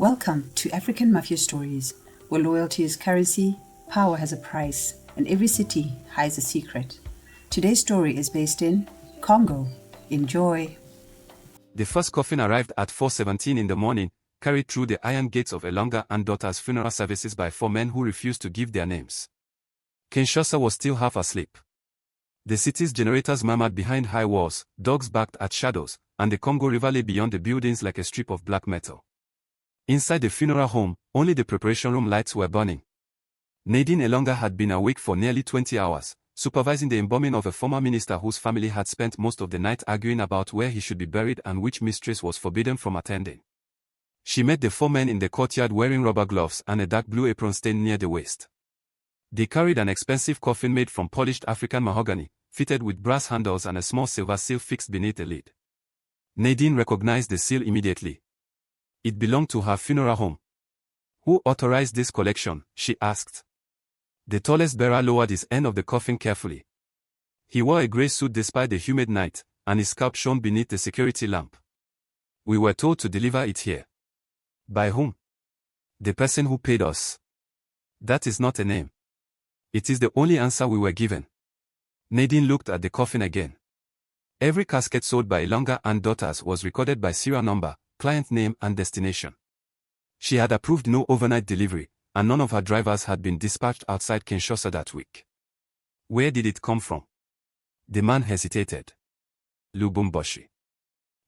Welcome to African Mafia Stories, where loyalty is currency, power has a price, and every city hides a secret. Today's story is based in Congo. Enjoy. The first coffin arrived at 4:17 in the morning, carried through the iron gates of Ilunga and daughter's funeral services by 4 men who refused to give their names. Kinshasa was still half asleep. The city's generators murmured behind high walls, dogs barked at shadows, and the Congo River lay beyond the buildings like a strip of black metal. Inside the funeral home, only the preparation room lights were burning. Nadine Ilunga had been awake for nearly 20 hours, supervising the embalming of a former minister whose family had spent most of the night arguing about where he should be buried and which mistress was forbidden from attending. She met the 4 men in the courtyard wearing rubber gloves and a dark blue apron stained near the waist. They carried an expensive coffin made from polished African mahogany, fitted with brass handles and a small silver seal fixed beneath the lid. Nadine recognized the seal immediately. It belonged to her funeral home. "Who authorized this collection?" she asked. The tallest bearer lowered his end of the coffin carefully. He wore a gray suit despite the humid night, and his scalp shone beneath the security lamp. "We were told to deliver it here." "By whom?" "The person who paid us." "That is not a name." "It is the only answer we were given." Nadine looked at the coffin again. Every casket sold by Ilunga and daughters was recorded by serial number, client name and destination. She had approved no overnight delivery, and none of her drivers had been dispatched outside Kinshasa that week. Where did it come from? The man hesitated. Lubumbashi.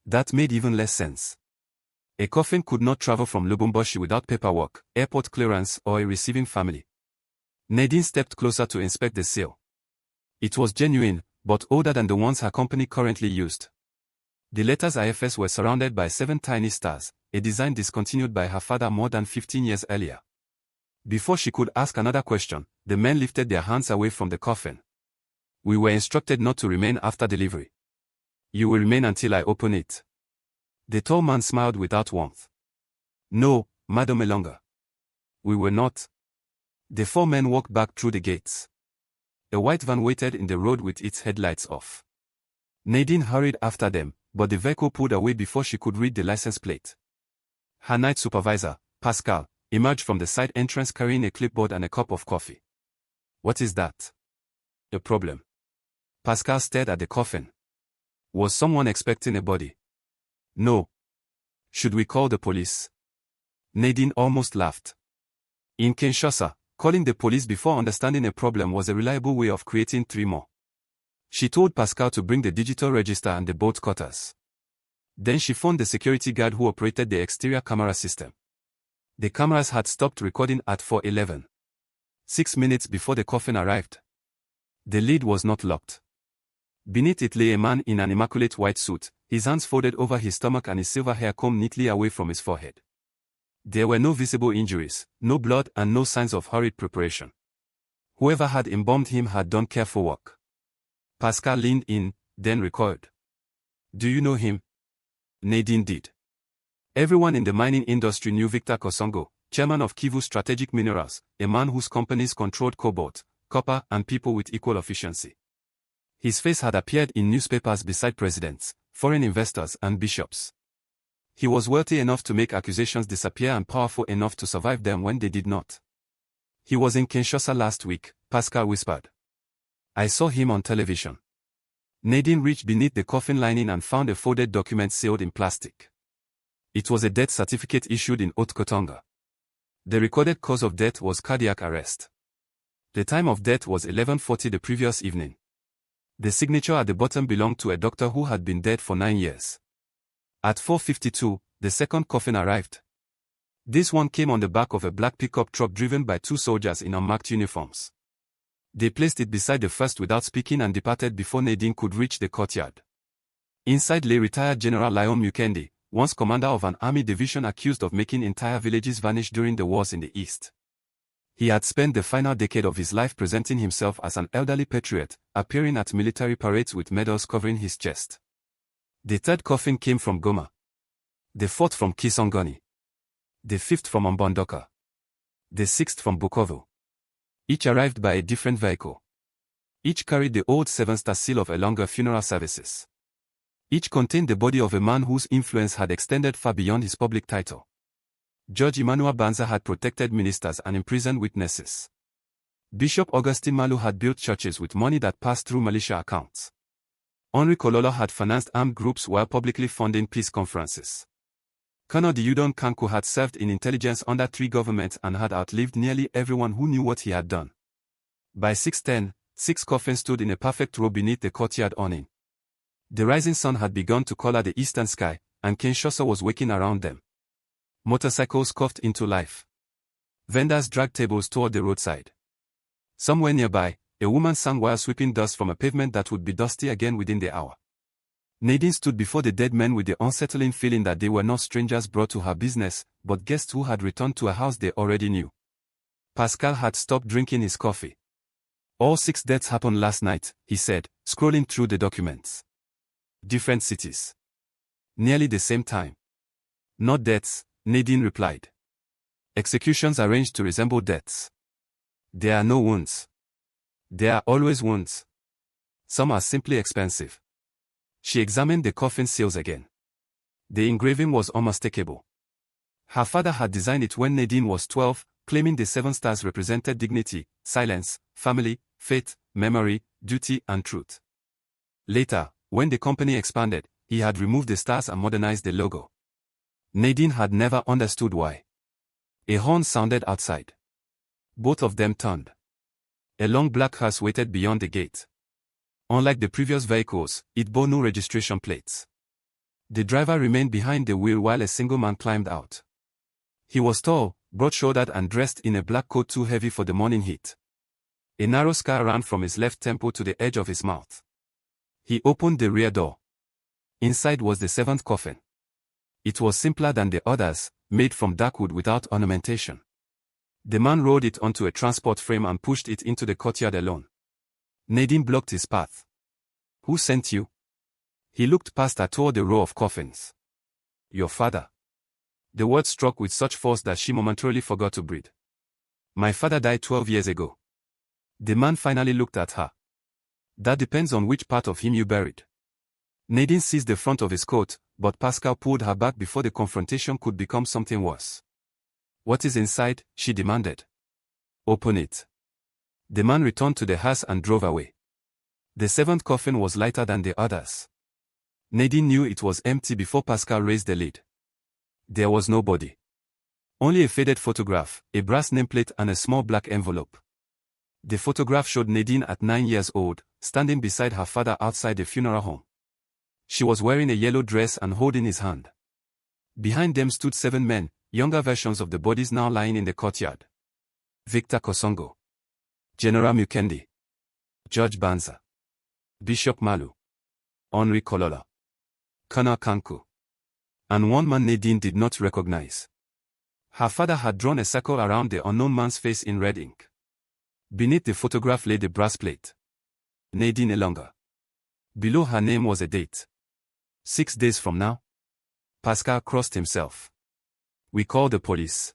That made even less sense. A coffin could not travel from Lubumbashi without paperwork, airport clearance, or a receiving family. Nadine stepped closer to inspect the seal. It was genuine, but older than the ones her company currently used. The letters IFS were surrounded by 7 tiny stars, a design discontinued by her father more than 15 years earlier. Before she could ask another question, the men lifted their hands away from the coffin. "We were instructed not to remain after delivery." "You will remain until I open it." The tall man smiled without warmth. "No, Madame Ilunga. We were not." The 4 men walked back through the gates. A white van waited in the road with its headlights off. Nadine hurried after them, but the vehicle pulled away before she could read the license plate. Her night supervisor, Pascal, emerged from the side entrance carrying a clipboard and a cup of coffee. "What is that?" "A problem." Pascal stared at the coffin. "Was someone expecting a body?" "No." "Should we call the police?" Nadine almost laughed. In Kinshasa, calling the police before understanding a problem was a reliable way of creating 3 more. She told Pascal to bring the digital register and the bolt cutters. Then she phoned the security guard who operated the exterior camera system. The cameras had stopped recording at 4:11. 6 minutes before the coffin arrived. The lid was not locked. Beneath it lay a man in an immaculate white suit, his hands folded over his stomach and his silver hair combed neatly away from his forehead. There were no visible injuries, no blood and no signs of hurried preparation. Whoever had embalmed him had done careful work. Pascal leaned in, then recoiled. "Do you know him?" Nadine did. Everyone in the mining industry knew Victor Kosongo, chairman of Kivu Strategic Minerals, a man whose companies controlled cobalt, copper and people with equal efficiency. His face had appeared in newspapers beside presidents, foreign investors and bishops. He was wealthy enough to make accusations disappear and powerful enough to survive them when they did not. "He was in Kinshasa last week," Pascal whispered. "I saw him on television." Nadine reached beneath the coffin lining and found a folded document sealed in plastic. It was a death certificate issued in Haute-Katanga. The recorded cause of death was cardiac arrest. The time of death was 11:40 the previous evening. The signature at the bottom belonged to a doctor who had been dead for 9 years. At 4:52, the second coffin arrived. This one came on the back of a black pickup truck driven by 2 soldiers in unmarked uniforms. They placed it beside the first without speaking and departed before Nadine could reach the courtyard. Inside lay retired General Lion Mukendi, once commander of an army division accused of making entire villages vanish during the wars in the East. He had spent the final decade of his life presenting himself as an elderly patriot, appearing at military parades with medals covering his chest. The 3rd coffin came from Goma. The 4th from Kisangani. The 5th from Mbondoka. The 6th from Bukavu. Each arrived by a different vehicle. Each carried the old 7-star seal of Ilunga funeral services. Each contained the body of a man whose influence had extended far beyond his public title. Judge Emmanuel Banza had protected ministers and imprisoned witnesses. Bishop Augustine Malu had built churches with money that passed through militia accounts. Henri Kololo had financed armed groups while publicly funding peace conferences. Colonel Diudon Kanku had served in intelligence under 3 governments and had outlived nearly everyone who knew what he had done. By 610, 6 coffins stood in a perfect row beneath the courtyard awning. The rising sun had begun to color the eastern sky, and Kinshasa was waking around them. Motorcycles coughed into life. Vendors dragged tables toward the roadside. Somewhere nearby, a woman sang while sweeping dust from a pavement that would be dusty again within the hour. Nadine stood before the dead men with the unsettling feeling that they were not strangers brought to her business, but guests who had returned to a house they already knew. Pascal had stopped drinking his coffee. All 6 deaths happened last night, he said, scrolling through the documents. Different cities. Nearly the same time. Not deaths, Nadine replied. Executions arranged to resemble deaths. There are no wounds. There are always wounds. Some are simply expensive. She examined the coffin seals again. The engraving was unmistakable. Her father had designed it when Nadine was 12, claiming the 7 stars represented dignity, silence, family, faith, memory, duty, and truth. Later, when the company expanded, he had removed the stars and modernized the logo. Nadine had never understood why. A horn sounded outside. Both of them turned. A long black hearse waited beyond the gate. Unlike the previous vehicles, it bore no registration plates. The driver remained behind the wheel while a single man climbed out. He was tall, broad-shouldered and dressed in a black coat too heavy for the morning heat. A narrow scar ran from his left temple to the edge of his mouth. He opened the rear door. Inside was the 7th coffin. It was simpler than the others, made from dark wood without ornamentation. The man rolled it onto a transport frame and pushed it into the courtyard alone. Nadine blocked his path. Who sent you? He looked past her toward the row of coffins. Your father. The word struck with such force that she momentarily forgot to breathe. My father died 12 years ago. The man finally looked at her. That depends on which part of him you buried. Nadine seized the front of his coat, but Pascal pulled her back before the confrontation could become something worse. What is inside? She demanded. Open it. The man returned to the hearse and drove away. The 7th coffin was lighter than the others. Nadine knew it was empty before Pascal raised the lid. There was nobody. Only a faded photograph, a brass nameplate and a small black envelope. The photograph showed Nadine at 9 years old, standing beside her father outside the funeral home. She was wearing a yellow dress and holding his hand. Behind them stood 7 men, younger versions of the bodies now lying in the courtyard. Victor Kosongo. General Mukendi. Judge Banza. Bishop Malu. Henri Kololo. Colonel Kanku. And one man Nadine did not recognize. Her father had drawn a circle around the unknown man's face in red ink. Beneath the photograph lay the brass plate. Nadine Ilunga. Below her name was a date. 6 days from now. Pascal crossed himself. We called the police.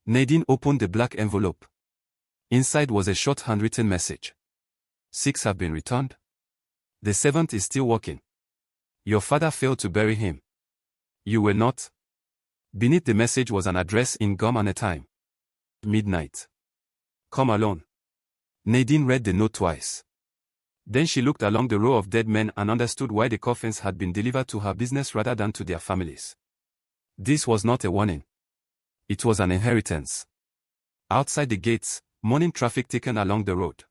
Nadine opened the black envelope. Inside was a short handwritten message. 6 have been returned. The 7th is still working. Your father failed to bury him. You were not. Beneath the message was an address in gum and a time. Midnight. Come alone. Nadine read the note twice. Then she looked along the row of dead men and understood why the coffins had been delivered to her business rather than to their families. This was not a warning. It was an inheritance. Outside the gates, morning traffic thickened along the road.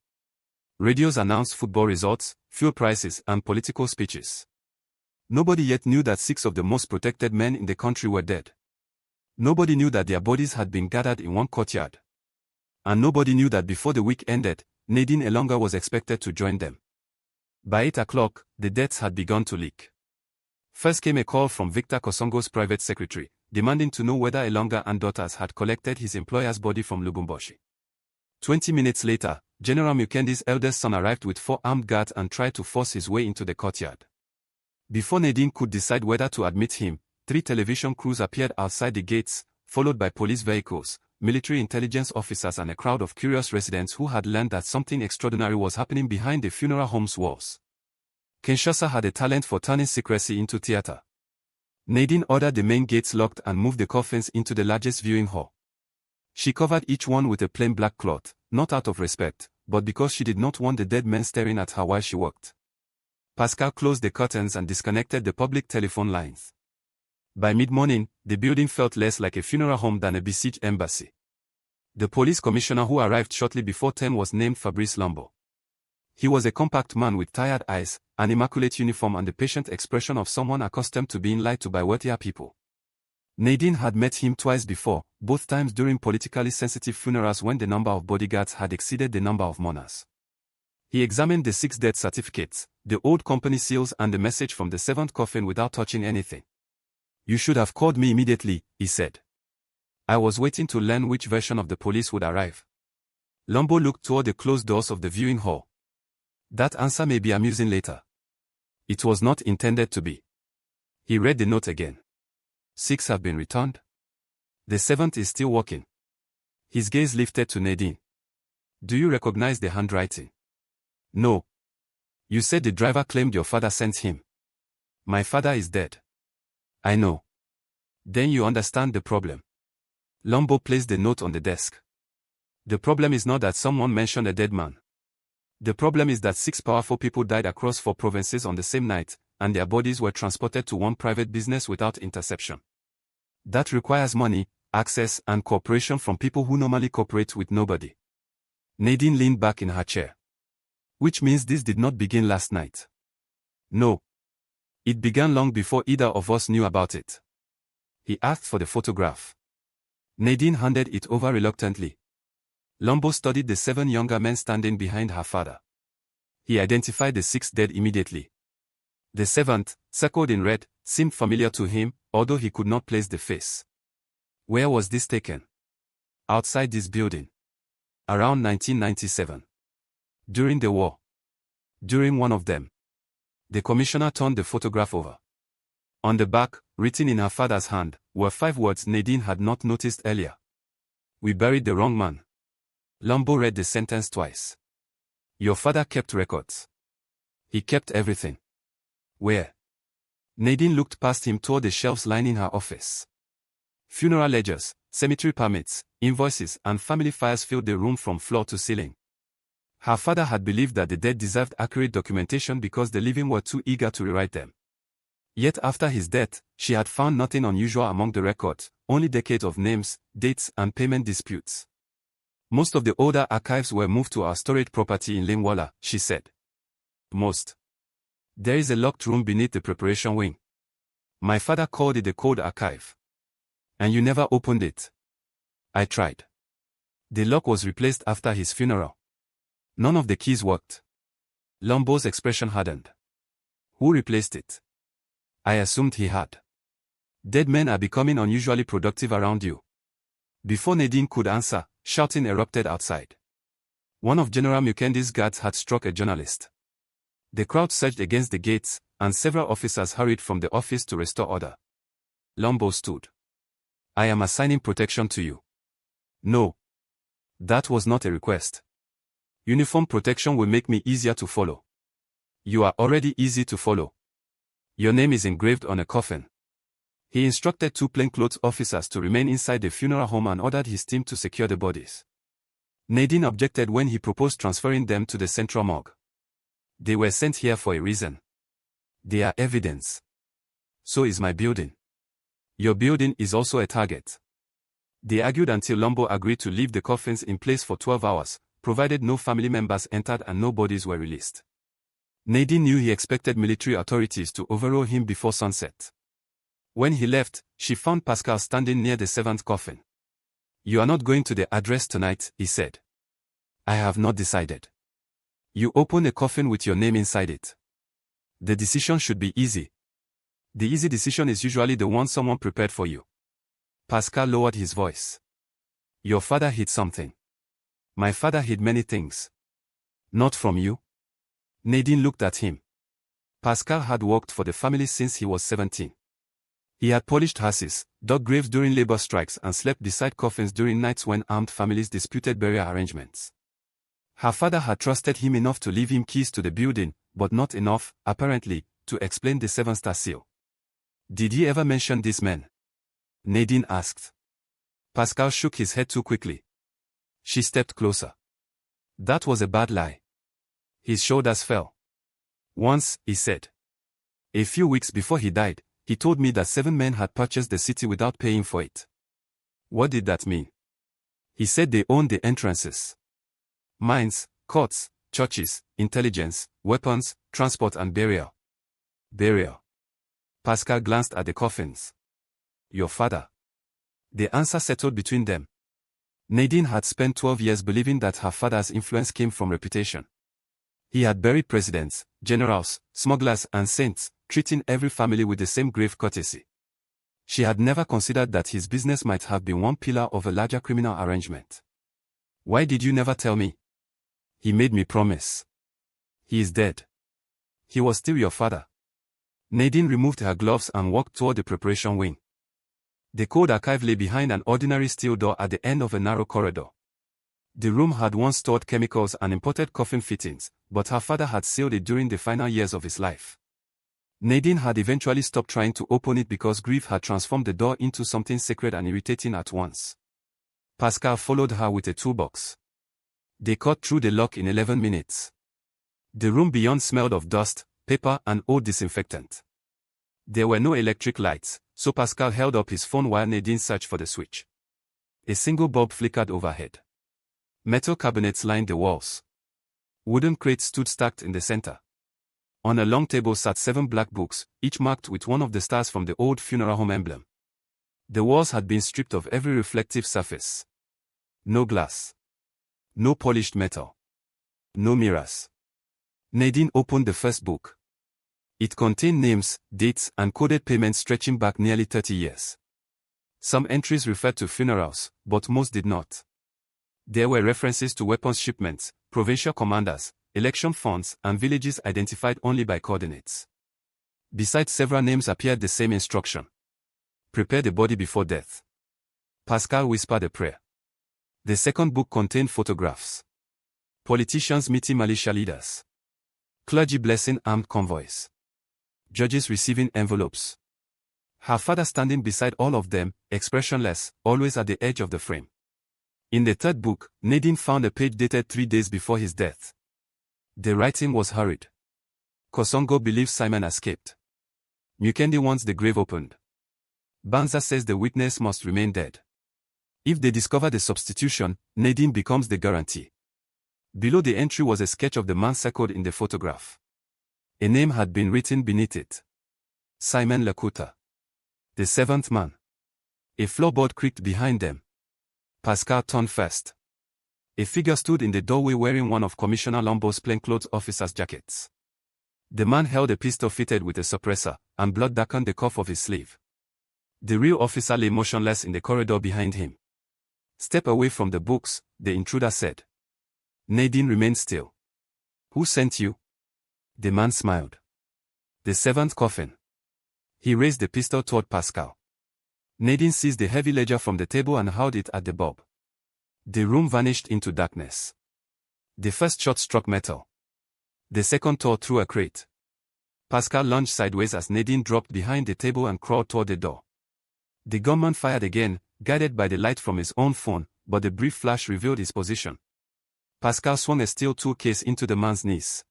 Radios announced football results, fuel prices, and political speeches. Nobody yet knew that 6 of the most protected men in the country were dead. Nobody knew that their bodies had been gathered in one courtyard. And nobody knew that before the week ended, Nadine Ilunga was expected to join them. By 8 o'clock, the deaths had begun to leak. First came a call from Victor Kosongo's private secretary, demanding to know whether Ilunga and daughters had collected his employer's body from Lubumbashi. 20 minutes later, General Mukendi's eldest son arrived with 4 armed guards and tried to force his way into the courtyard. Before Nadine could decide whether to admit him, 3 television crews appeared outside the gates, followed by police vehicles, military intelligence officers and a crowd of curious residents who had learned that something extraordinary was happening behind the funeral home's walls. Kinshasa had a talent for turning secrecy into theater. Nadine ordered the main gates locked and moved the coffins into the largest viewing hall. She covered each one with a plain black cloth, not out of respect, but because she did not want the dead men staring at her while she worked. Pascal closed the curtains and disconnected the public telephone lines. By mid-morning, the building felt less like a funeral home than a besieged embassy. The police commissioner who arrived shortly before 10 was named Fabrice Lombo. He was a compact man with tired eyes, an immaculate uniform and the patient expression of someone accustomed to being lied to by wealthier people. Nadine had met him twice before, both times during politically sensitive funerals when the number of bodyguards had exceeded the number of mourners. He examined the 6 death certificates, the old company seals and the message from the 7th coffin without touching anything. "You should have called me immediately," he said. "I was waiting to learn which version of the police would arrive." Lombo looked toward the closed doors of the viewing hall. "That answer may be amusing later." It was not intended to be. He read the note again. 6 have been returned. The 7th is still working. His gaze lifted to Nadine. "Do you recognize the handwriting?" "No. You said the driver claimed your father sent him." "My father is dead." "I know." "Then you understand the problem." Lombo placed the note on the desk. "The problem is not that someone mentioned a dead man. The problem is that 6 powerful people died across 4 provinces on the same night, and their bodies were transported to one private business without interception. That requires money, access, and cooperation from people who normally cooperate with nobody." Nadine leaned back in her chair. "Which means this did not begin last night." "No. It began long before either of us knew about it." He asked for the photograph. Nadine handed it over reluctantly. Lombo studied the 7 younger men standing behind her father. He identified the 6 dead immediately. The 7th, circled in red, seemed familiar to him, although he could not place the face. "Where was this taken?" "Outside this building. Around 1997. During the war. During one of them." The commissioner turned the photograph over. On the back, written in her father's hand, were 5 words Nadine had not noticed earlier. "We buried the wrong man." Lombo read the sentence twice. "Your father kept records." "He kept everything." "Where?" Nadine looked past him toward the shelves lining her office. Funeral ledgers, cemetery permits, invoices, and family files filled the room from floor to ceiling. Her father had believed that the dead deserved accurate documentation because the living were too eager to rewrite them. Yet after his death, she had found nothing unusual among the records, only decades of names, dates, and payment disputes. "Most of the older archives were moved to our storage property in Lingwala," she said. "Most. There is a locked room beneath the preparation wing. My father called it the cold archive." "And you never opened it?" "I tried. The lock was replaced after his funeral. None of the keys worked." Lombo's expression hardened. "Who replaced it?" "I assumed he had." "Dead men are becoming unusually productive around you." Before Nadine could answer, shouting erupted outside. One of General Mukendi's guards had struck a journalist. The crowd surged against the gates, and several officers hurried from the office to restore order. Lombo stood. "I am assigning protection to you." "No. That was not a request. Uniform protection will make me easier to follow." "You are already easy to follow. Your name is engraved on a coffin." He instructed 2 plainclothes officers to remain inside the funeral home and ordered his team to secure the bodies. Nadine objected when he proposed transferring them to the central morgue. "They were sent here for a reason. They are evidence. So is my building. Your building is also a target." They argued until Lombo agreed to leave the coffins in place for 12 hours, provided no family members entered and no bodies were released. Nadine knew he expected military authorities to overrule him before sunset. When he left, she found Pascal standing near the 7th coffin. "You are not going to the address tonight," he said. "I have not decided." "You open a coffin with your name inside it. The decision should be easy." "The easy decision is usually the one someone prepared for you." Pascal lowered his voice. "Your father hid something." "My father hid many things." "Not from you?" Nadine looked at him. Pascal had worked for the family since he was 17. He had polished hearses, dug graves during labor strikes and slept beside coffins during nights when armed families disputed burial arrangements. Her father had trusted him enough to leave him keys to the building, but not enough, apparently, to explain the 7-star seal. Did he ever mention this man? Nadine asked. Pascal shook his head too quickly. She stepped closer. That was a bad lie. His shoulders fell. Once, he said. A few weeks before he died, he told me that 7 men had purchased the city without paying for it. What did that mean? He said they owned the entrances. Mines, courts, churches, intelligence, weapons, transport and burial. Burial. Pascal glanced at the coffins. Your father. The answer settled between them. Nadine had spent 12 years believing that her father's influence came from reputation. He had buried presidents, generals, smugglers and saints, treating every family with the same grave courtesy. She had never considered that his business might have been one pillar of a larger criminal arrangement. Why did you never tell me? He made me promise. He is dead. He was still your father. Nadine removed her gloves and walked toward the preparation wing. The cold archive lay behind an ordinary steel door at the end of a narrow corridor. The room had once stored chemicals and imported coffin fittings, but her father had sealed it during the final years of his life. Nadine had eventually stopped trying to open it because grief had transformed the door into something sacred and irritating at once. Pascal followed her with a toolbox. They cut through the lock in 11 minutes. The room beyond smelled of dust, paper and old disinfectant. There were no electric lights, so Pascal held up his phone while Nadine searched for the switch. A single bulb flickered overhead. Metal cabinets lined the walls. Wooden crates stood stacked in the center. On a long table sat 7 black books, each marked with one of the stars from the old funeral home emblem. The walls had been stripped of every reflective surface. No glass. No polished metal. No mirrors. Nadine opened the first book. It contained names, dates, and coded payments stretching back nearly 30 years. Some entries referred to funerals, but most did not. There were references to weapons shipments, provincial commanders, election funds, and villages identified only by coordinates. Beside several names appeared the same instruction. Prepare the body before death. Pascal whispered a prayer. The second book contained photographs. Politicians meeting militia leaders. Clergy blessing armed convoys. Judges receiving envelopes. Her father standing beside all of them, expressionless, always at the edge of the frame. In the third book, Nadine found a page dated 3 days before his death. The writing was hurried. Kosongo believes Simon escaped. Mukendi wants the grave opened. Banza says the witness must remain dead. If they discover the substitution, Nadine becomes the guarantee. Below the entry was a sketch of the man circled in the photograph. A name had been written beneath it. Simon Lakuta. The 7th man. A floorboard creaked behind them. Pascal turned first. A figure stood in the doorway wearing one of Commissioner Lombo's plainclothes officer's jackets. The man held a pistol fitted with a suppressor, and blood darkened the cuff of his sleeve. The real officer lay motionless in the corridor behind him. Step away from the books, the intruder said. Nadine remained still. Who sent you? The man smiled. The 7th coffin. He raised the pistol toward Pascal. Nadine seized the heavy ledger from the table and hurled it at the bulb. The room vanished into darkness. The first shot struck metal. The second tore through a crate. Pascal lunged sideways as Nadine dropped behind the table and crawled toward the door. The gunman fired again, guided by the light from his own phone, but the brief flash revealed his position. Pascal swung a steel tool case into the man's knees.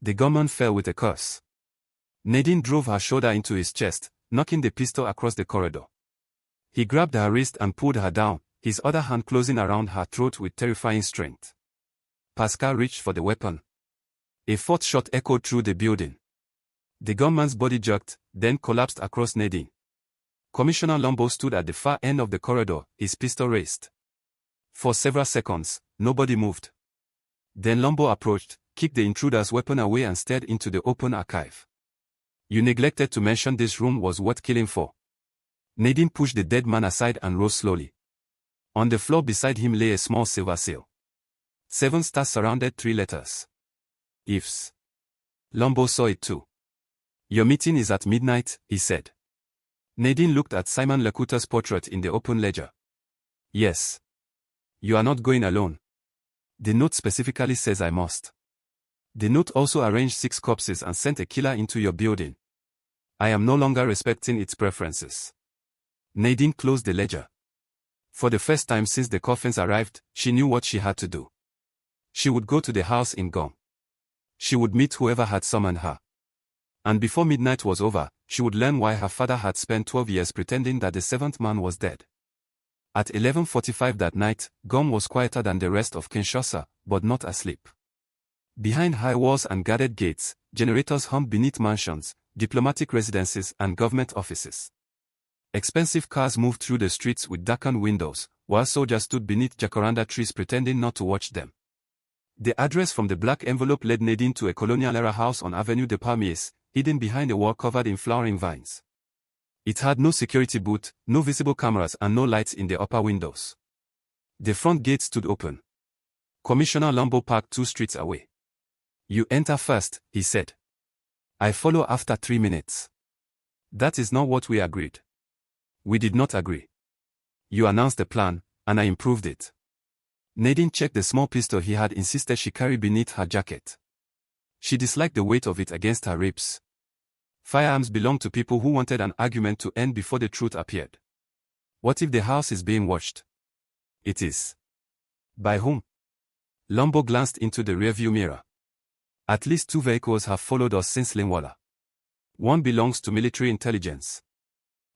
The gunman fell with a curse. Nadine drove her shoulder into his chest, knocking the pistol across the corridor. He grabbed her wrist and pulled her down, his other hand closing around her throat with terrifying strength. Pascal reached for the weapon. A 4th shot echoed through the building. The gunman's body jerked, then collapsed across Nadine. Commissioner Lombo stood at the far end of the corridor, his pistol raised. For several seconds, nobody moved. Then Lombo approached, kicked the intruder's weapon away and stared into the open archive. You neglected to mention this room was worth killing for. Nadine pushed the dead man aside and rose slowly. On the floor beside him lay a small silver seal. 7 stars surrounded 3 letters. Ifs. Lombo saw it too. Your meeting is at midnight, he said. Nadine looked at Simon Lakuta's portrait in the open ledger. Yes. You are not going alone. The note specifically says I must. The note also arranged 6 corpses and sent a killer into your building. I am no longer respecting its preferences. Nadine closed the ledger. For the first time since the coffins arrived, she knew what she had to do. She would go to the house in Gom. She would meet whoever had summoned her. And before midnight was over, she would learn why her father had spent 12 years pretending that the seventh man was dead. At 11:45 that night, Gom was quieter than the rest of Kinshasa, but not asleep. Behind high walls and guarded gates, generators hummed beneath mansions, diplomatic residences and government offices. Expensive cars moved through the streets with darkened windows, while soldiers stood beneath jacaranda trees pretending not to watch them. The address from the black envelope led Nadine to a colonial-era house on Avenue des Palmiers, hidden behind a wall covered in flowering vines. It had no security booth, no visible cameras and no lights in the upper windows. The front gate stood open. Commissioner Lumbo parked 2 streets away. "You enter first," he said. "I follow after 3 minutes." "That is not what we agreed." "We did not agree. You announced the plan, and I improved it." Nadine checked the small pistol he had insisted she carry beneath her jacket. She disliked the weight of it against her ribs. Firearms belonged to people who wanted an argument to end before the truth appeared. What if the house is being watched? It is. By whom? Lumbo glanced into the rearview mirror. At least 2 vehicles have followed us since Linwala. One belongs to military intelligence.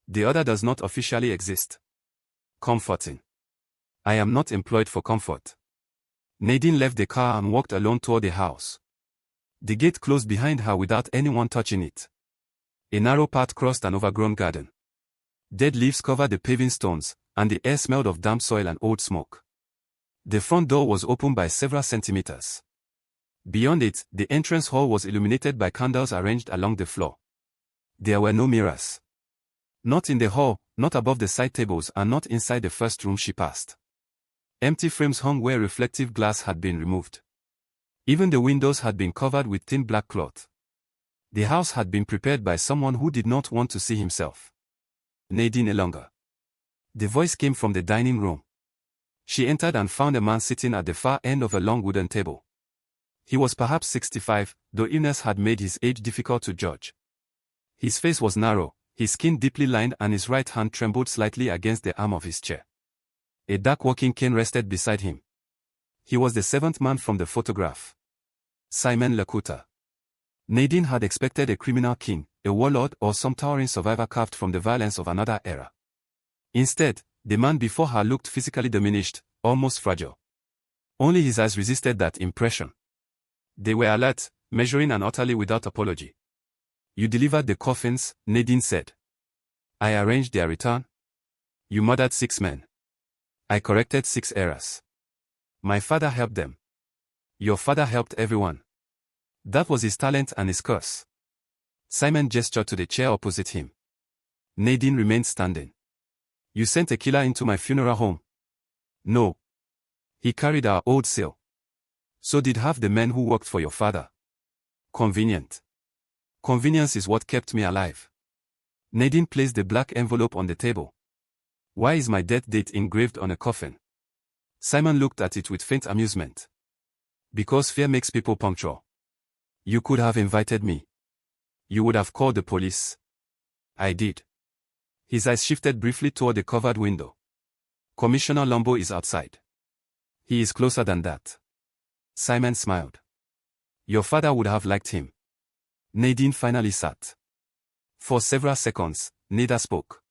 The other does not officially exist. Comforting. I am not employed for comfort. Nadine left the car and walked alone toward the house. The gate closed behind her without anyone touching it. A narrow path crossed an overgrown garden. Dead leaves covered the paving stones, and the air smelled of damp soil and old smoke. The front door was open by several centimeters. Beyond it, the entrance hall was illuminated by candles arranged along the floor. There were no mirrors. Not in the hall, not above the side tables, and not inside the first room she passed. Empty frames hung where reflective glass had been removed. Even the windows had been covered with thin black cloth. The house had been prepared by someone who did not want to see himself. Nadine Ilunga. The voice came from the dining room. She entered and found a man sitting at the far end of a long wooden table. He was perhaps 65, though illness had made his age difficult to judge. His face was narrow, his skin deeply lined, and his right hand trembled slightly against the arm of his chair. A dark walking cane rested beside him. He was the 7th man from the photograph. Simon Lakuta. Nadine had expected a criminal king, a warlord, or some towering survivor carved from the violence of another era. Instead, the man before her looked physically diminished, almost fragile. Only his eyes resisted that impression. They were alert, measuring and utterly without apology. "You delivered the coffins," Nadine said. "I arranged their return." "You murdered 6 men." "I corrected 6 errors." "My father helped them." "Your father helped everyone." That was his talent and his curse. Simon gestured to the chair opposite him. Nadine remained standing. "You sent a killer into my funeral home." "No. He carried our old seal." "So did half the men who worked for your father." "Convenient. Convenience is what kept me alive." Nadine placed the black envelope on the table. "Why is my death date engraved on a coffin?" Simon looked at it with faint amusement. "Because fear makes people punctual. You could have invited me. You would have called the police." "I did." His eyes shifted briefly toward the covered window. "Commissioner Lumbo is outside." "He is closer than that." Simon smiled. "Your father would have liked him." Nadine finally sat. For several seconds, neither spoke.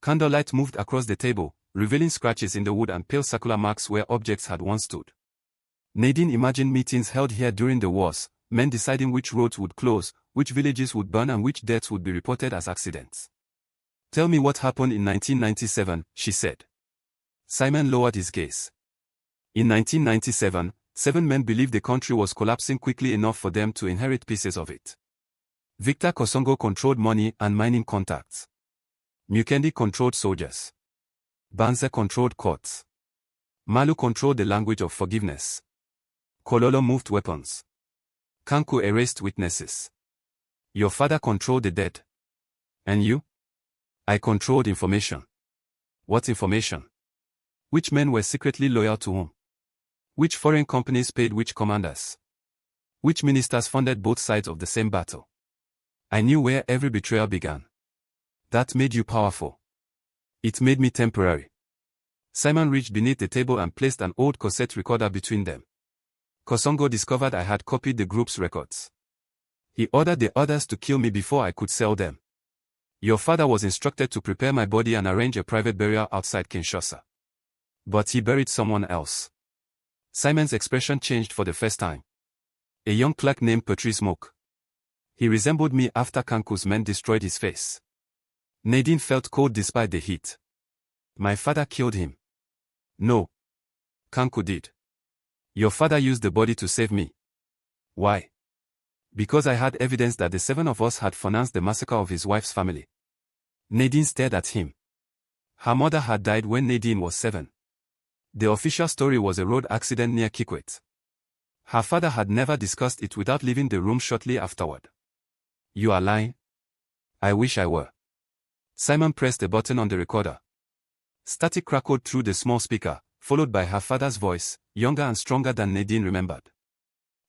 Candlelight moved across the table, revealing scratches in the wood and pale circular marks where objects had once stood. Nadine imagined meetings held here during the wars, men deciding which roads would close, which villages would burn, and which deaths would be reported as accidents. "Tell me what happened in 1997, she said. Simon lowered his gaze. In 1997, 7 men believed the country was collapsing quickly enough for them to inherit pieces of it. Victor Kosongo controlled money and mining contacts. Mukendi controlled soldiers. Banze controlled courts. Malu controlled the language of forgiveness. Kololo moved weapons. Kanku erased witnesses. Your father controlled the dead. And you? I controlled information. What information? Which men were secretly loyal to whom? Which foreign companies paid which commanders? Which ministers funded both sides of the same battle? I knew where every betrayal began. That made you powerful. It made me temporary. Simon reached beneath the table and placed an old cassette recorder between them. Kosongo discovered I had copied the group's records. He ordered the others to kill me before I could sell them. Your father was instructed to prepare my body and arrange a private burial outside Kinshasa. But he buried someone else. Simon's expression changed for the first time. A young clerk named Patrice Moke. He resembled me after Kanku's men destroyed his face. Nadine felt cold despite the heat. My father killed him. No. Kanku did. Your father used the body to save me. Why? Because I had evidence that the 7 of us had financed the massacre of his wife's family. Nadine stared at him. Her mother had died when Nadine was 7. The official story was a road accident near Kikwit. Her father had never discussed it without leaving the room shortly afterward. You are lying? I wish I were. Simon pressed a button on the recorder. Static crackled through the small speaker, followed by her father's voice, younger and stronger than Nadine remembered.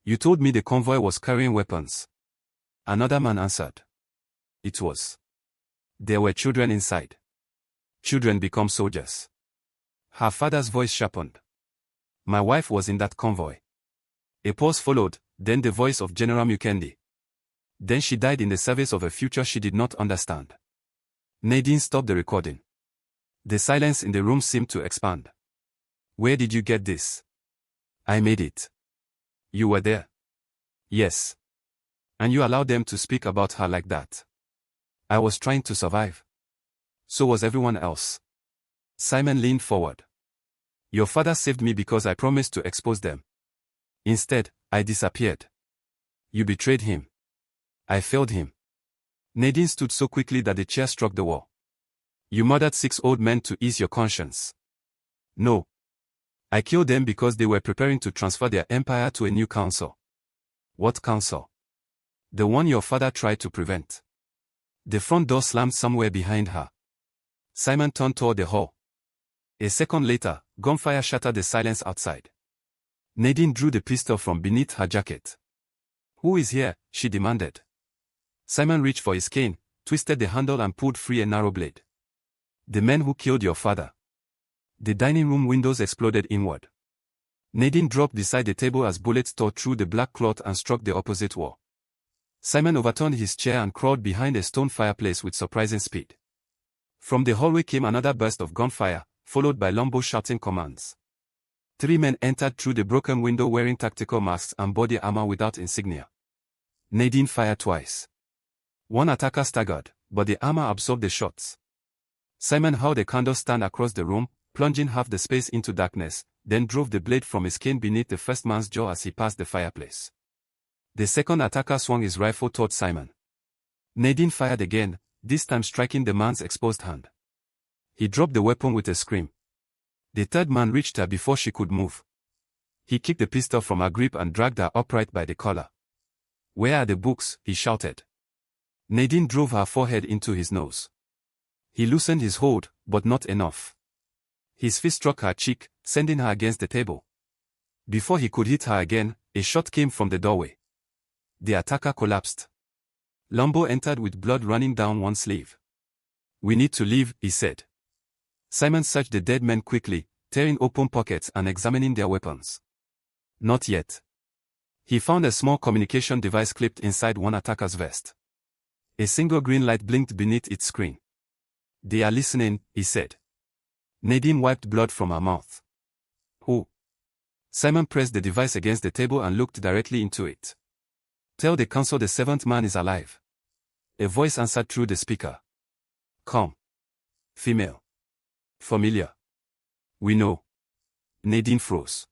You told me the convoy was carrying weapons. Another man answered. It was. There were children inside. Children become soldiers. Her father's voice sharpened. My wife was in that convoy. A pause followed, then the voice of General Mukendi. Then she died in the service of a future she did not understand. Nadine stopped the recording. The silence in the room seemed to expand. Where did you get this? I made it. You were there? Yes. And you allowed them to speak about her like that. I was trying to survive. So was everyone else. Simon leaned forward. Your father saved me because I promised to expose them. Instead, I disappeared. You betrayed him. I failed him. Nadine stood so quickly that the chair struck the wall. You murdered 6 old men to ease your conscience. No. I killed them because they were preparing to transfer their empire to a new council. What council? The one your father tried to prevent. The front door slammed somewhere behind her. Simon turned toward the hall. A second later, gunfire shattered the silence outside. Nadine drew the pistol from beneath her jacket. Who is here? She demanded. Simon reached for his cane, twisted the handle and pulled free a narrow blade. The men who killed your father. The dining room windows exploded inward. Nadine dropped beside the table as bullets tore through the black cloth and struck the opposite wall. Simon overturned his chair and crawled behind a stone fireplace with surprising speed. From the hallway came another burst of gunfire, followed by Lombo shouting commands. 3 men entered through the broken window wearing tactical masks and body armor without insignia. Nadine fired twice. One attacker staggered, but the armor absorbed the shots. Simon held a candle stand across the room, plunging half the space into darkness, then drove the blade from his cane beneath the first man's jaw as he passed the fireplace. The second attacker swung his rifle toward Simon. Nadine fired again, this time striking the man's exposed hand. He dropped the weapon with a scream. The third man reached her before she could move. He kicked the pistol from her grip and dragged her upright by the collar. Where are the books? He shouted. Nadine drove her forehead into his nose. He loosened his hold, but not enough. His fist struck her cheek, sending her against the table. Before he could hit her again, a shot came from the doorway. The attacker collapsed. Lombo entered with blood running down one sleeve. We need to leave, he said. Simon searched the dead men quickly, tearing open pockets and examining their weapons. Not yet. He found a small communication device clipped inside one attacker's vest. A single green light blinked beneath its screen. They are listening, he said. Nadine wiped blood from her mouth. Who? Simon pressed the device against the table and looked directly into it. Tell the council the 7th man is alive. A voice answered through the speaker. Come. Female. Familiar. We know. Nadine froze.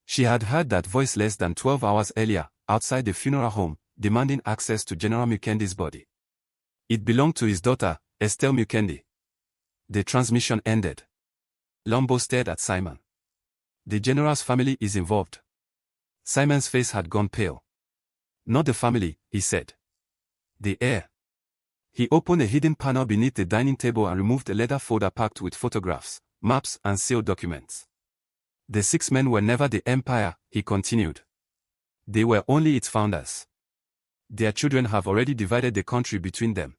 She had heard that voice less than 12 hours earlier, outside the funeral home, demanding access to General Mukendi's body. It belonged to his daughter, Estelle Mukendi. The transmission ended. Lombo stared at Simon. The general's family is involved. Simon's face had gone pale. Not the family, he said. The heir. He opened a hidden panel beneath the dining table and removed a leather folder packed with photographs, maps and sealed documents. The 6 men were never the empire, he continued. They were only its founders. Their children have already divided the country between them.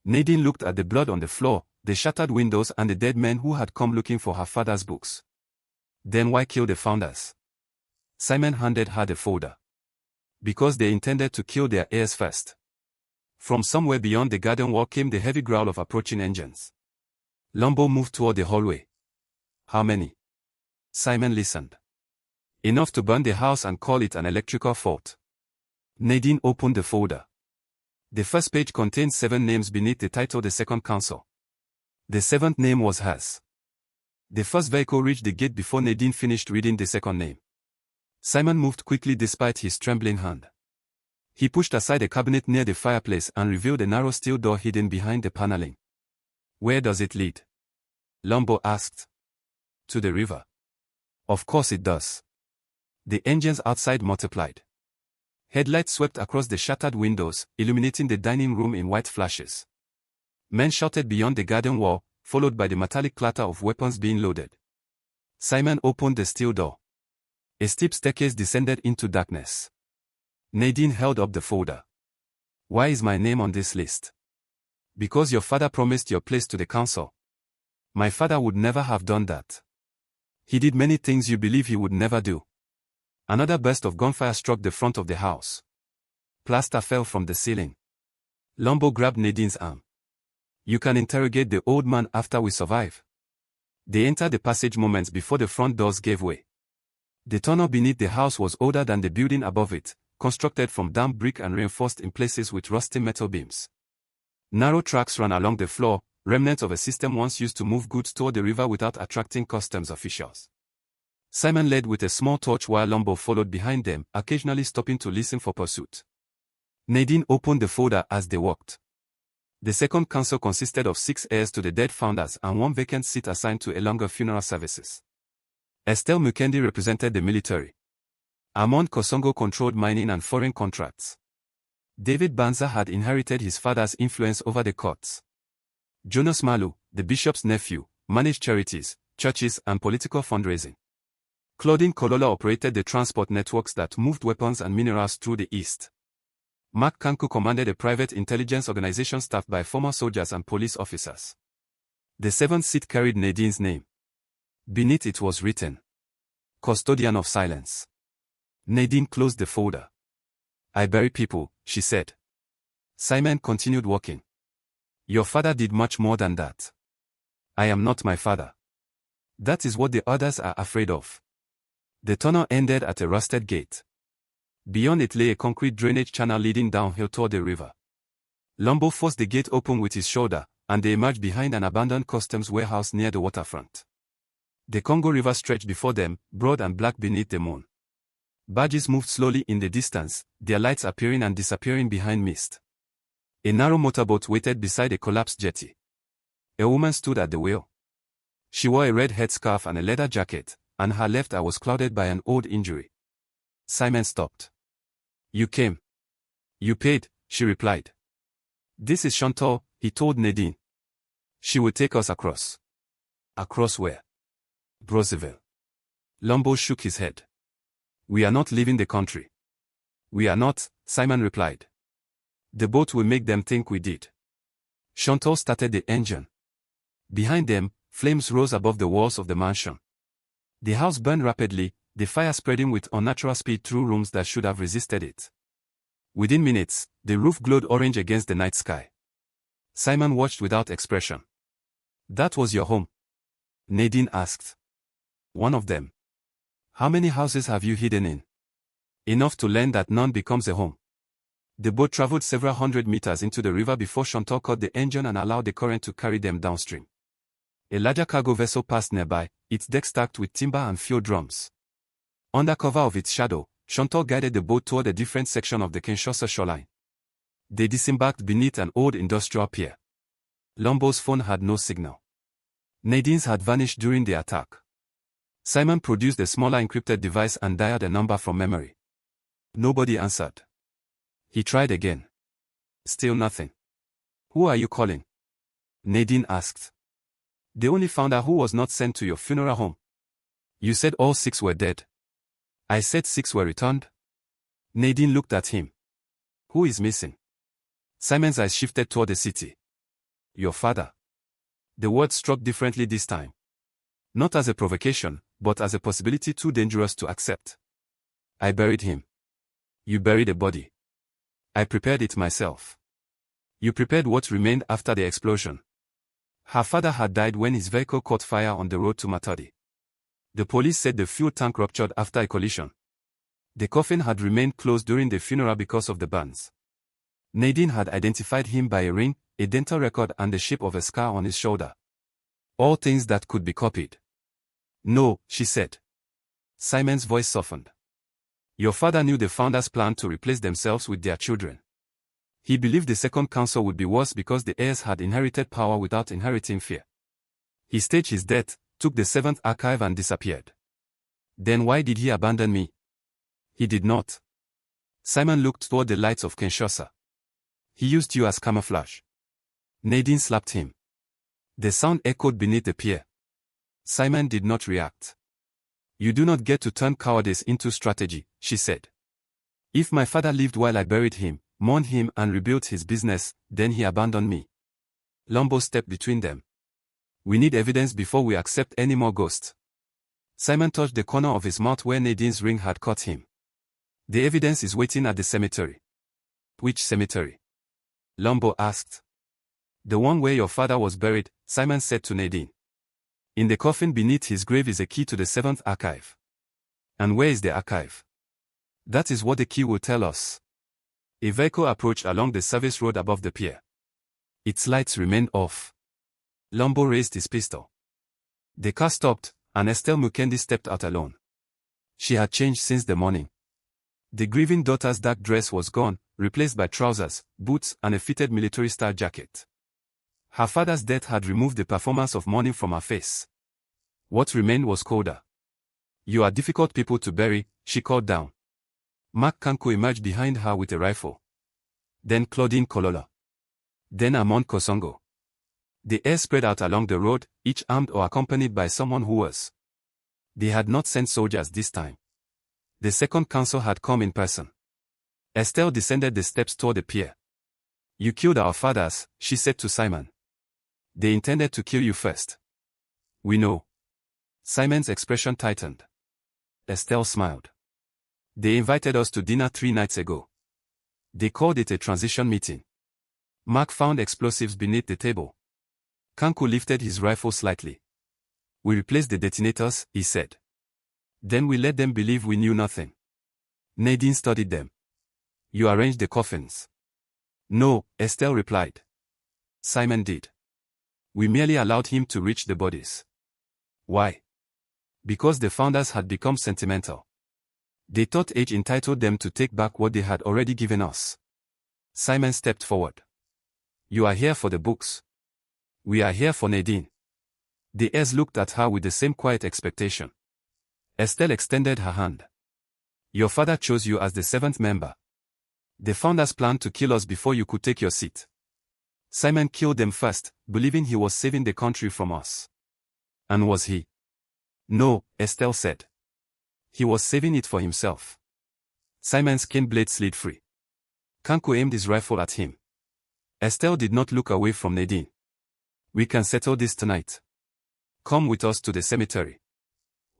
Nadine looked at the blood on the floor, the shattered windows and the dead men who had come looking for her father's books. Then why kill the founders? Simon handed her the folder. Because they intended to kill their heirs first. From somewhere beyond the garden wall came the heavy growl of approaching engines. Lumbo moved toward the hallway. How many? Simon listened. Enough to burn the house and call it an electrical fault. Nadine opened the folder. The first page contained 7 names beneath the title The Second Council. The 7th name was hers. The first vehicle reached the gate before Nadine finished reading the second name. Simon moved quickly despite his trembling hand. He pushed aside a cabinet near the fireplace and revealed a narrow steel door hidden behind the paneling. Where does it lead? Lumbo asked. To the river. Of course it does. The engines outside multiplied. Headlights swept across the shattered windows, illuminating the dining room in white flashes. Men shouted beyond the garden wall, followed by the metallic clatter of weapons being loaded. Simon opened the steel door. A steep staircase descended into darkness. Nadine held up the folder. Why is my name on this list? Because your father promised your place to the council. My father would never have done that. He did many things you believe he would never do. Another burst of gunfire struck the front of the house. Plaster fell from the ceiling. Lumbo grabbed Nadine's arm. You can interrogate the old man after we survive. They entered the passage moments before the front doors gave way. The tunnel beneath the house was older than the building above it, constructed from damp brick and reinforced in places with rusty metal beams. Narrow tracks ran along the floor, remnants of a system once used to move goods toward the river without attracting customs officials. Simon led with a small torch while Lumbo followed behind them, occasionally stopping to listen for pursuit. Nadine opened the folder as they walked. The second council consisted of 6 heirs to the dead founders and 1 vacant seat assigned to Ilunga funeral services. Estelle Mukendi represented the military. Armand Kosongo controlled mining and foreign contracts. David Banza had inherited his father's influence over the courts. Jonas Malu, the bishop's nephew, managed charities, churches and political fundraising. Claudine Kolola operated the transport networks that moved weapons and minerals through the east. Mark Kanku commanded a private intelligence organization staffed by former soldiers and police officers. The 7th seat carried Nadine's name. Beneath it was written, Custodian of Silence. Nadine closed the folder. I bury people, she said. Simon continued walking. Your father did much more than that. I am not my father. That is what the others are afraid of. The tunnel ended at a rusted gate. Beyond it lay a concrete drainage channel leading downhill toward the river. Lumbo forced the gate open with his shoulder, and they emerged behind an abandoned customs warehouse near the waterfront. The Congo River stretched before them, broad and black beneath the moon. Barges moved slowly in the distance, their lights appearing and disappearing behind mist. A narrow motorboat waited beside a collapsed jetty. A woman stood at the wheel. She wore a red headscarf and a leather jacket, and her left eye was clouded by an old injury. Simon stopped. You came. You paid, she replied. This is Chantal, he told Nadine. She will take us across. Across where? Brazzaville. Lumbo shook his head. We are not leaving the country. We are not, Simon replied. The boat will make them think we did. Chantal started the engine. Behind them, flames rose above the walls of the mansion. The house burned rapidly, the fire spreading with unnatural speed through rooms that should have resisted it. Within minutes, the roof glowed orange against the night sky. Simon watched without expression. That was your home? Nadine asked. One of them. How many houses have you hidden in? Enough to learn that none becomes a home. The boat traveled several hundred meters into the river before Chantal caught the engine and allowed the current to carry them downstream. A larger cargo vessel passed nearby, its deck stacked with timber and fuel drums. Under cover of its shadow, Chantal guided the boat toward a different section of the Kinshasa shoreline. They disembarked beneath an old industrial pier. Lumbo's phone had no signal. Nadine's had vanished during the attack. Simon produced a smaller encrypted device and dialed a number from memory. Nobody answered. He tried again. Still nothing. Who are you calling? Nadine asked. The only founder who was not sent to your funeral home. You said all 6 were dead. I said 6 were returned. Nadine looked at him. Who is missing? Simon's eyes shifted toward the city. Your father. The word struck differently this time. Not as a provocation, but as a possibility too dangerous to accept. I buried him. You buried a body. I prepared it myself. You prepared what remained after the explosion. Her father had died when his vehicle caught fire on the road to Matadi. The police said the fuel tank ruptured after a collision. The coffin had remained closed during the funeral because of the burns. Nadine had identified him by a ring, a dental record and the shape of a scar on his shoulder. All things that could be copied. No, she said. Simon's voice softened. Your father knew the founders planned to replace themselves with their children. He believed the second council would be worse because the heirs had inherited power without inheriting fear. He staged his death, took the seventh archive and disappeared. Then why did he abandon me? He did not. Simon looked toward the lights of Kinshasa. He used you as camouflage. Nadine slapped him. The sound echoed beneath the pier. Simon did not react. You do not get to turn cowardice into strategy, she said. If my father lived while I buried him, mourned him and rebuilt his business, then he abandoned me. Lombo stepped between them. We need evidence before we accept any more ghosts. Simon touched the corner of his mouth where Nadine's ring had caught him. The evidence is waiting at the cemetery. Which cemetery? Lombo asked. The one where your father was buried, Simon said to Nadine. In the coffin beneath his grave is a key to the seventh archive. And where is the archive? That is what the key will tell us. A vehicle approached along the service road above the pier. Its lights remained off. Lombo raised his pistol. The car stopped, and Estelle Mukendi stepped out alone. She had changed since the morning. The grieving daughter's dark dress was gone, replaced by trousers, boots, and a fitted military-style jacket. Her father's death had removed the performance of mourning from her face. What remained was colder. You are difficult people to bury, she called down. Mark Kanko emerged behind her with a rifle. Then Claudine Kolola. Then Armand Kosongo. The air spread out along the road, each armed or accompanied by someone who was. They had not sent soldiers this time. The second council had come in person. Estelle descended the steps toward the pier. You killed our fathers, she said to Simon. They intended to kill you first. We know. Simon's expression tightened. Estelle smiled. They invited us to dinner 3 nights ago. They called it a transition meeting. Mark found explosives beneath the table. Kanko lifted his rifle slightly. We replaced the detonators, he said. Then we let them believe we knew nothing. Nadine studied them. You arranged the coffins. No, Estelle replied. Simon did. We merely allowed him to reach the bodies. Why? Because the founders had become sentimental. They thought age entitled them to take back what they had already given us. Simon stepped forward. You are here for the books. We are here for Nadine. The heirs looked at her with the same quiet expectation. Estelle extended her hand. Your father chose you as the 7th member. The founders planned to kill us before you could take your seat. Simon killed them first, believing he was saving the country from us. And was he? No, Estelle said. He was saving it for himself. Simon's cane blade slid free. Kanko aimed his rifle at him. Estelle did not look away from Nadine. We can settle this tonight. Come with us to the cemetery.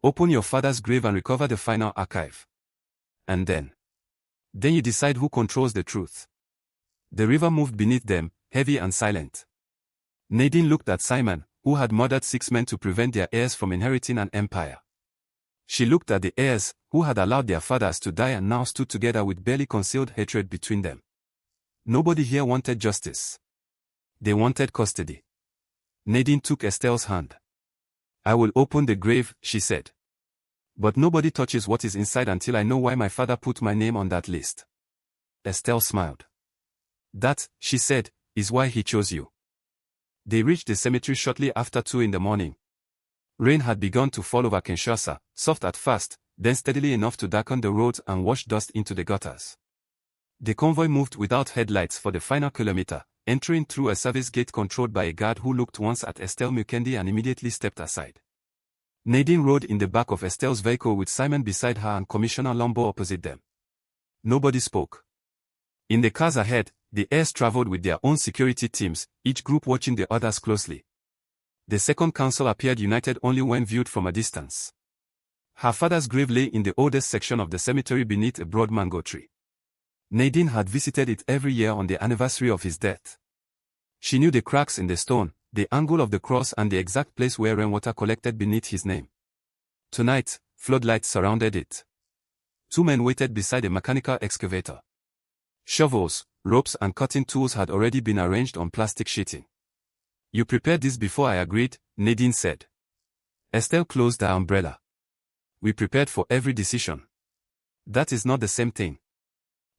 Open your father's grave and recover the final archive. And then you decide who controls the truth. The river moved beneath them, heavy and silent. Nadine looked at Simon, who had murdered 6 men to prevent their heirs from inheriting an empire. She looked at the heirs, who had allowed their fathers to die and now stood together with barely concealed hatred between them. Nobody here wanted justice. They wanted custody. Nadine took Estelle's hand. I will open the grave, she said. But nobody touches what is inside until I know why my father put my name on that list. Estelle smiled. That, she said, is why he chose you. They reached the cemetery shortly after 2 in the morning. Rain had begun to fall over Kinshasa, soft at first, then steadily enough to darken the roads and wash dust into the gutters. The convoy moved without headlights for the final kilometer, entering through a service gate controlled by a guard who looked once at Estelle Mukendi and immediately stepped aside. Nadine rode in the back of Estelle's vehicle with Simon beside her and Commissioner Lombo opposite them. Nobody spoke. In the cars ahead, the heirs traveled with their own security teams, each group watching the others closely. The second council appeared united only when viewed from a distance. Her father's grave lay in the oldest section of the cemetery beneath a broad mango tree. Nadine had visited it every year on the anniversary of his death. She knew the cracks in the stone, the angle of the cross and the exact place where rainwater collected beneath his name. Tonight, floodlights surrounded it. Two men waited beside a mechanical excavator. Shovels, ropes and cutting tools had already been arranged on plastic sheeting. "You prepared this before I agreed," Nadine said. Estelle closed her umbrella. "We prepared for every decision." "That is not the same thing.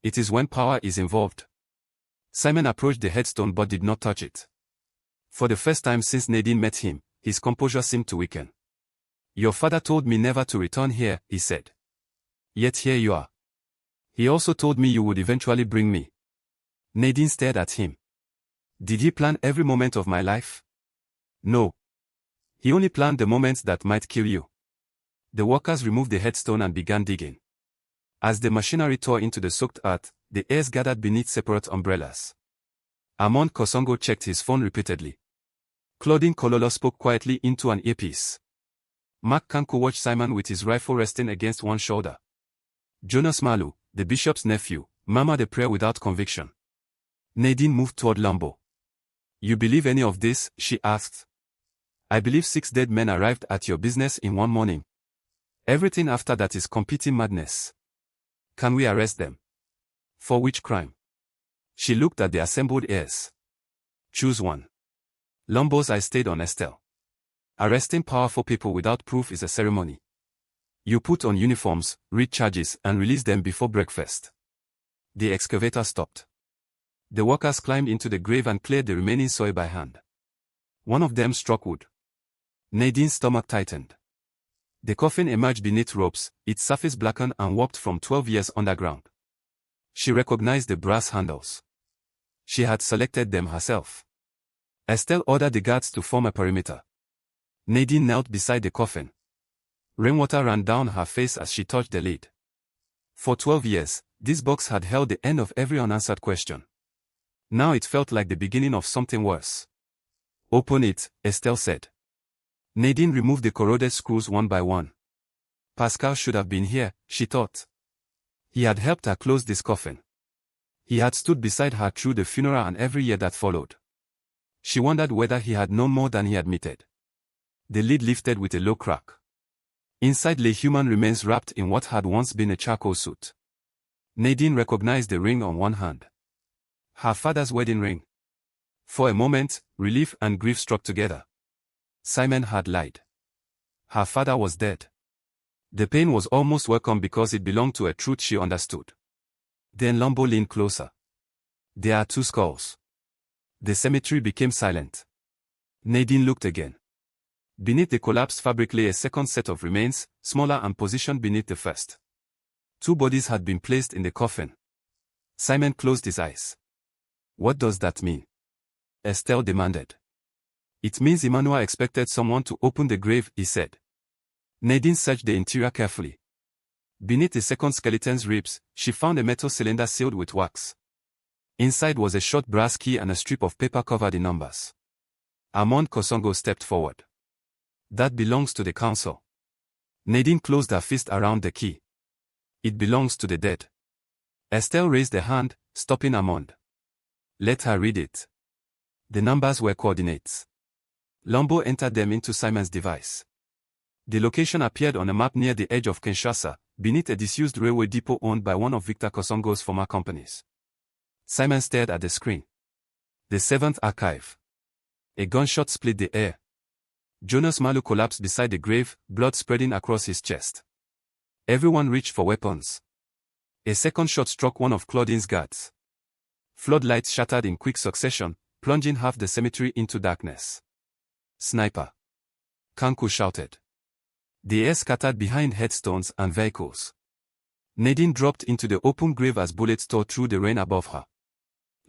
It is when power is involved." Simon approached the headstone but did not touch it. For the first time since Nadine met him, his composure seemed to weaken. "Your father told me never to return here," he said. "Yet here you are. He also told me you would eventually bring me." Nadine stared at him. "Did he plan every moment of my life?" "No. He only planned the moments that might kill you." The workers removed the headstone and began digging. As the machinery tore into the soaked earth, the heirs gathered beneath separate umbrellas. Armand Kosongo checked his phone repeatedly. Claudine Kololo spoke quietly into an earpiece. Mark Kanko watched Simon with his rifle resting against one shoulder. Jonas Malu, the bishop's nephew, murmured a prayer without conviction. Nadine moved toward Lambo. "You believe any of this?" she asked. "I believe 6 dead men arrived at your business in one morning. Everything after that is competing madness. Can we arrest them?" "For which crime?" She looked at the assembled heirs. "Choose one." Lambo's eye stayed on Estelle. "Arresting powerful people without proof is a ceremony. You put on uniforms, read charges, and release them before breakfast." The excavator stopped. The workers climbed into the grave and cleared the remaining soil by hand. One of them struck wood. Nadine's stomach tightened. The coffin emerged beneath ropes, its surface blackened and warped from 12 years underground. She recognized the brass handles. She had selected them herself. Estelle ordered the guards to form a perimeter. Nadine knelt beside the coffin. Rainwater ran down her face as she touched the lid. For 12 years, this box had held the end of every unanswered question. Now it felt like the beginning of something worse. "Open it," Estelle said. Nadine removed the corroded screws one by one. Pascal should have been here, she thought. He had helped her close this coffin. He had stood beside her through the funeral and every year that followed. She wondered whether he had known more than he admitted. The lid lifted with a low crack. Inside lay human remains wrapped in what had once been a charcoal suit. Nadine recognized the ring on one hand. Her father's wedding ring. For a moment, relief and grief struck together. Simon had lied. Her father was dead. The pain was almost welcome because it belonged to a truth she understood. Then Lambo leaned closer. "There are 2 skulls." The cemetery became silent. Nadine looked again. Beneath the collapsed fabric lay a second set of remains, smaller and positioned beneath the first. 2 bodies had been placed in the coffin. Simon closed his eyes. "What does that mean?" Estelle demanded. "It means Emmanuel expected someone to open the grave," he said. Nadine searched the interior carefully. Beneath the second skeleton's ribs, she found a metal cylinder sealed with wax. Inside was a short brass key and a strip of paper covered in numbers. Armand Kosongo stepped forward. "That belongs to the council." Nadine closed her fist around the key. "It belongs to the dead." Estelle raised a hand, stopping Armand. "Let her read it." The numbers were coordinates. Lambo entered them into Simon's device. The location appeared on a map near the edge of Kinshasa, beneath a disused railway depot owned by one of Victor Kosongo's former companies. Simon stared at the screen. The 7th archive. A gunshot split the air. Jonas Malu collapsed beside the grave, blood spreading across his chest. Everyone reached for weapons. A second shot struck one of Claudine's guards. Floodlights shattered in quick succession, plunging half the cemetery into darkness. "Sniper!" Kanku shouted. The air scattered behind headstones and vehicles. Nadine dropped into the open grave as bullets tore through the rain above her.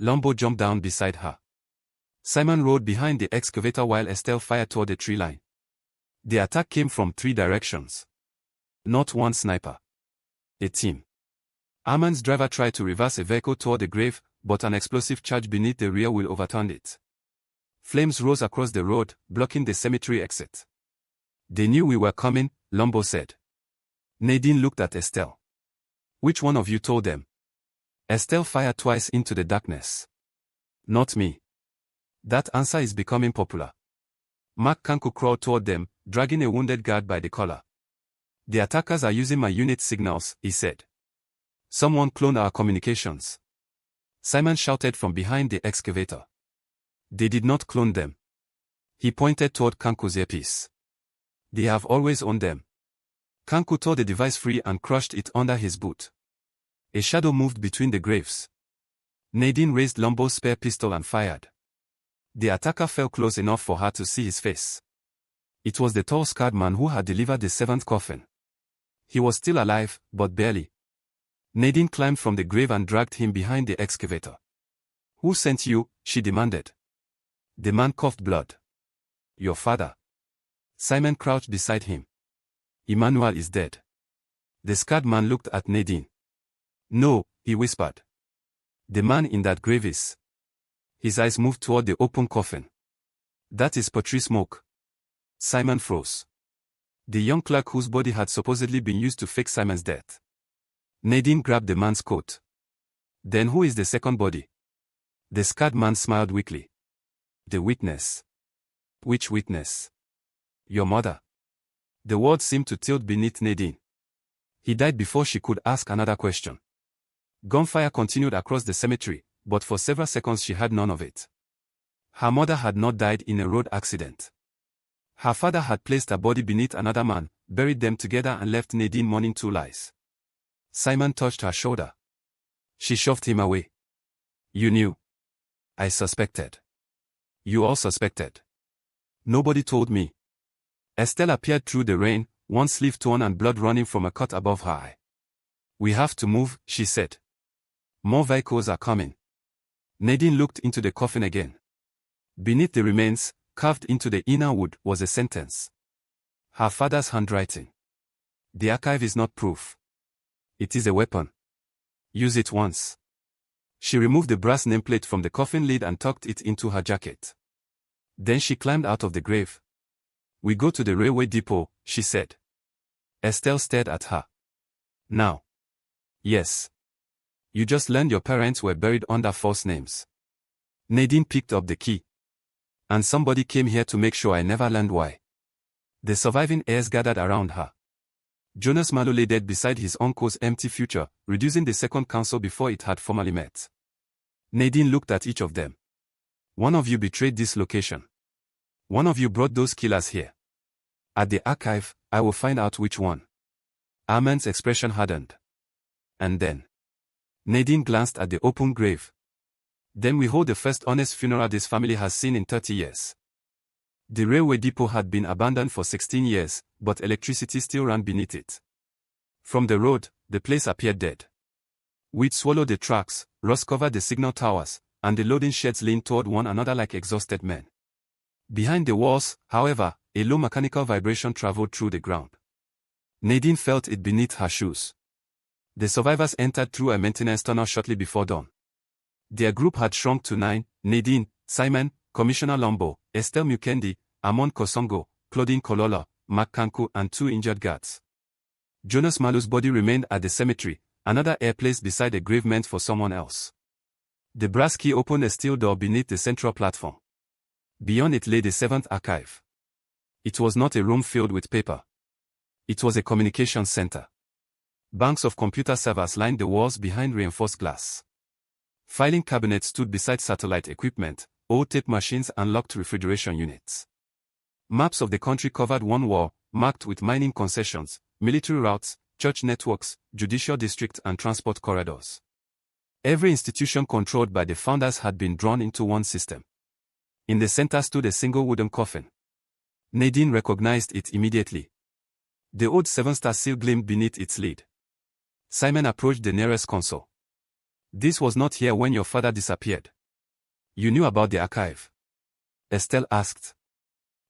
Lambo jumped down beside her. Simon rode behind the excavator while Estelle fired toward the tree line. The attack came from 3 directions. Not one sniper. A team. Armand's driver tried to reverse a vehicle toward the grave, but an explosive charge beneath the rear wheel overturned it. Flames rose across the road, blocking the cemetery exit. They knew we were coming, Lombo said. Nadine looked at Estelle. Which one of you told them? Estelle fired twice into the darkness. Not me. That answer is becoming popular. Mark Kanku crawled toward them, dragging a wounded guard by the collar. The attackers are using my unit signals, he said. Someone cloned our communications. Simon shouted from behind the excavator. They did not clone them. He pointed toward Kanku's earpiece. They have always owned them. Kanku tore the device free and crushed it under his boot. A shadow moved between the graves. Nadine raised Lombo's spare pistol and fired. The attacker fell close enough for her to see his face. It was the tall scarred man who had delivered the seventh coffin. He was still alive, but barely. Nadine climbed from the grave and dragged him behind the excavator. Who sent you? She demanded. The man coughed blood. Your father. Simon crouched beside him. Emmanuel is dead. The scarred man looked at Nadine. No, he whispered. The man in that grave is. His eyes moved toward the open coffin. That is Patrice Smoke. Simon froze. The young clerk whose body had supposedly been used to fake Simon's death. Nadine grabbed the man's coat. Then who is the second body? The scarred man smiled weakly. The witness. Which witness? Your mother. The words seemed to tilt beneath Nadine. He died before she could ask another question. Gunfire continued across the cemetery, but for several seconds she had none of it. Her mother had not died in a road accident. Her father had placed her body beneath another man, buried them together and left Nadine mourning two lies. Simon touched her shoulder. She shoved him away. You knew. I suspected. You all suspected. Nobody told me. Estelle appeared through the rain, one sleeve torn and blood running from a cut above her eye. We have to move, she said. More vehicles are coming. Nadine looked into the coffin again. Beneath the remains, carved into the inner wood, was a sentence. Her father's handwriting. The archive is not proof. It is a weapon. Use it once. She removed the brass nameplate from the coffin lid and tucked it into her jacket. Then she climbed out of the grave. We go to the railway depot, she said. Estelle stared at her. Now. Yes. You just learned your parents were buried under false names. Nadine picked up the key. And somebody came here to make sure I never learned why. The surviving heirs gathered around her. Jonas Malo lay dead beside his uncle's empty future, reducing the second council before it had formally met. Nadine looked at each of them. One of you betrayed this location. One of you brought those killers here. At the archive, I will find out which one. Armand's expression hardened. And then. Nadine glanced at the open grave. Then we hold the first honest funeral this family has seen in 30 years. The railway depot had been abandoned for 16 years, but electricity still ran beneath it. From the road, the place appeared dead. Weeds swallowed the tracks, rust covered the signal towers, and the loading sheds leaned toward one another like exhausted men. Behind the walls, however, a low mechanical vibration traveled through the ground. Nadine felt it beneath her shoes. The survivors entered through a maintenance tunnel shortly before dawn. Their group had shrunk to 9, Nadine, Simon, Commissioner Lombo, Estelle Mukendi, Amon Kosongo, Claudine Kolola, Mark Kanku and 2 injured guards. Jonas Malo's body remained at the cemetery, another air placed beside a grave meant for someone else. The brass key opened a steel door beneath the central platform. Beyond it lay the 7th archive. It was not a room filled with paper. It was a communications center. Banks of computer servers lined the walls behind reinforced glass. Filing cabinets stood beside satellite equipment, old tape machines and locked refrigeration units. Maps of the country covered one wall, marked with mining concessions, military routes, church networks, judicial districts and transport corridors. Every institution controlled by the founders had been drawn into one system. In the center stood a single wooden coffin. Nadine recognized it immediately. The old 7-star seal gleamed beneath its lid. Simon approached the nearest console. This was not here when your father disappeared. You knew about the archive? Estelle asked.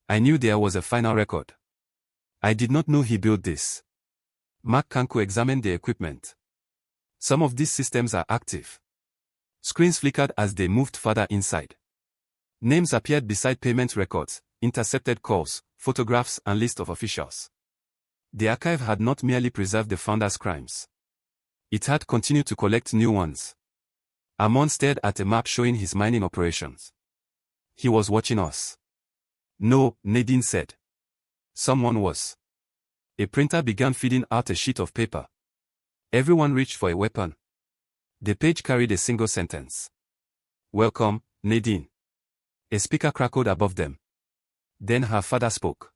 I knew there was a final record. I did not know he built this. Mark Kanku examined the equipment. Some of these systems are active. Screens flickered as they moved further inside. Names appeared beside payment records, intercepted calls, photographs, and lists of officials. The archive had not merely preserved the founder's crimes. It had continued to collect new ones. Amon stared at a map showing his mining operations. He was watching us. No, Nadine said. Someone was. A printer began feeding out a sheet of paper. Everyone reached for a weapon. The page carried a single sentence. Welcome, Nadine. A speaker crackled above them. Then her father spoke.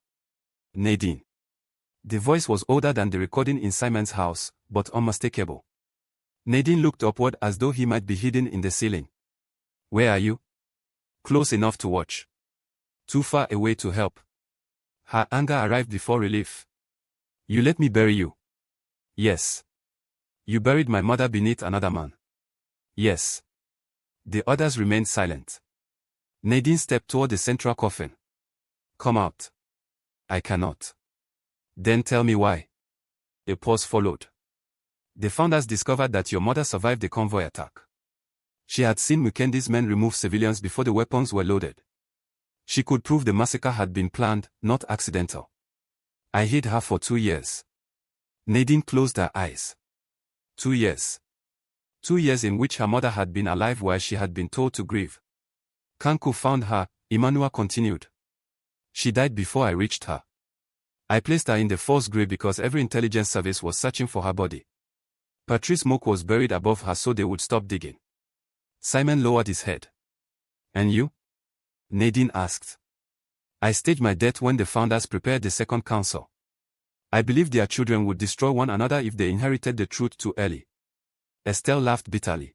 Nadine. The voice was older than the recording in Simon's house, but unmistakable. Nadine looked upward as though he might be hidden in the ceiling. Where are you? Close enough to watch. Too far away to help. Her anger arrived before relief. You let me bury you. Yes. You buried my mother beneath another man. Yes. The others remained silent. Nadine stepped toward the central coffin. Come out. I cannot. Then tell me why. A pause followed. The founders discovered that your mother survived the convoy attack. She had seen Mukendi's men remove civilians before the weapons were loaded. She could prove the massacre had been planned, not accidental. I hid her for 2 years. Nadine closed her eyes. 2 years. 2 years in which her mother had been alive while she had been told to grieve. Kanku found her, Emmanuel continued. She died before I reached her. I placed her in the forced grave because every intelligence service was searching for her body. Patrice Moke was buried above her so they would stop digging. Simon lowered his head. And you? Nadine asked. I staged my death when the founders prepared the second council. I believed their children would destroy one another if they inherited the truth too early. Estelle laughed bitterly.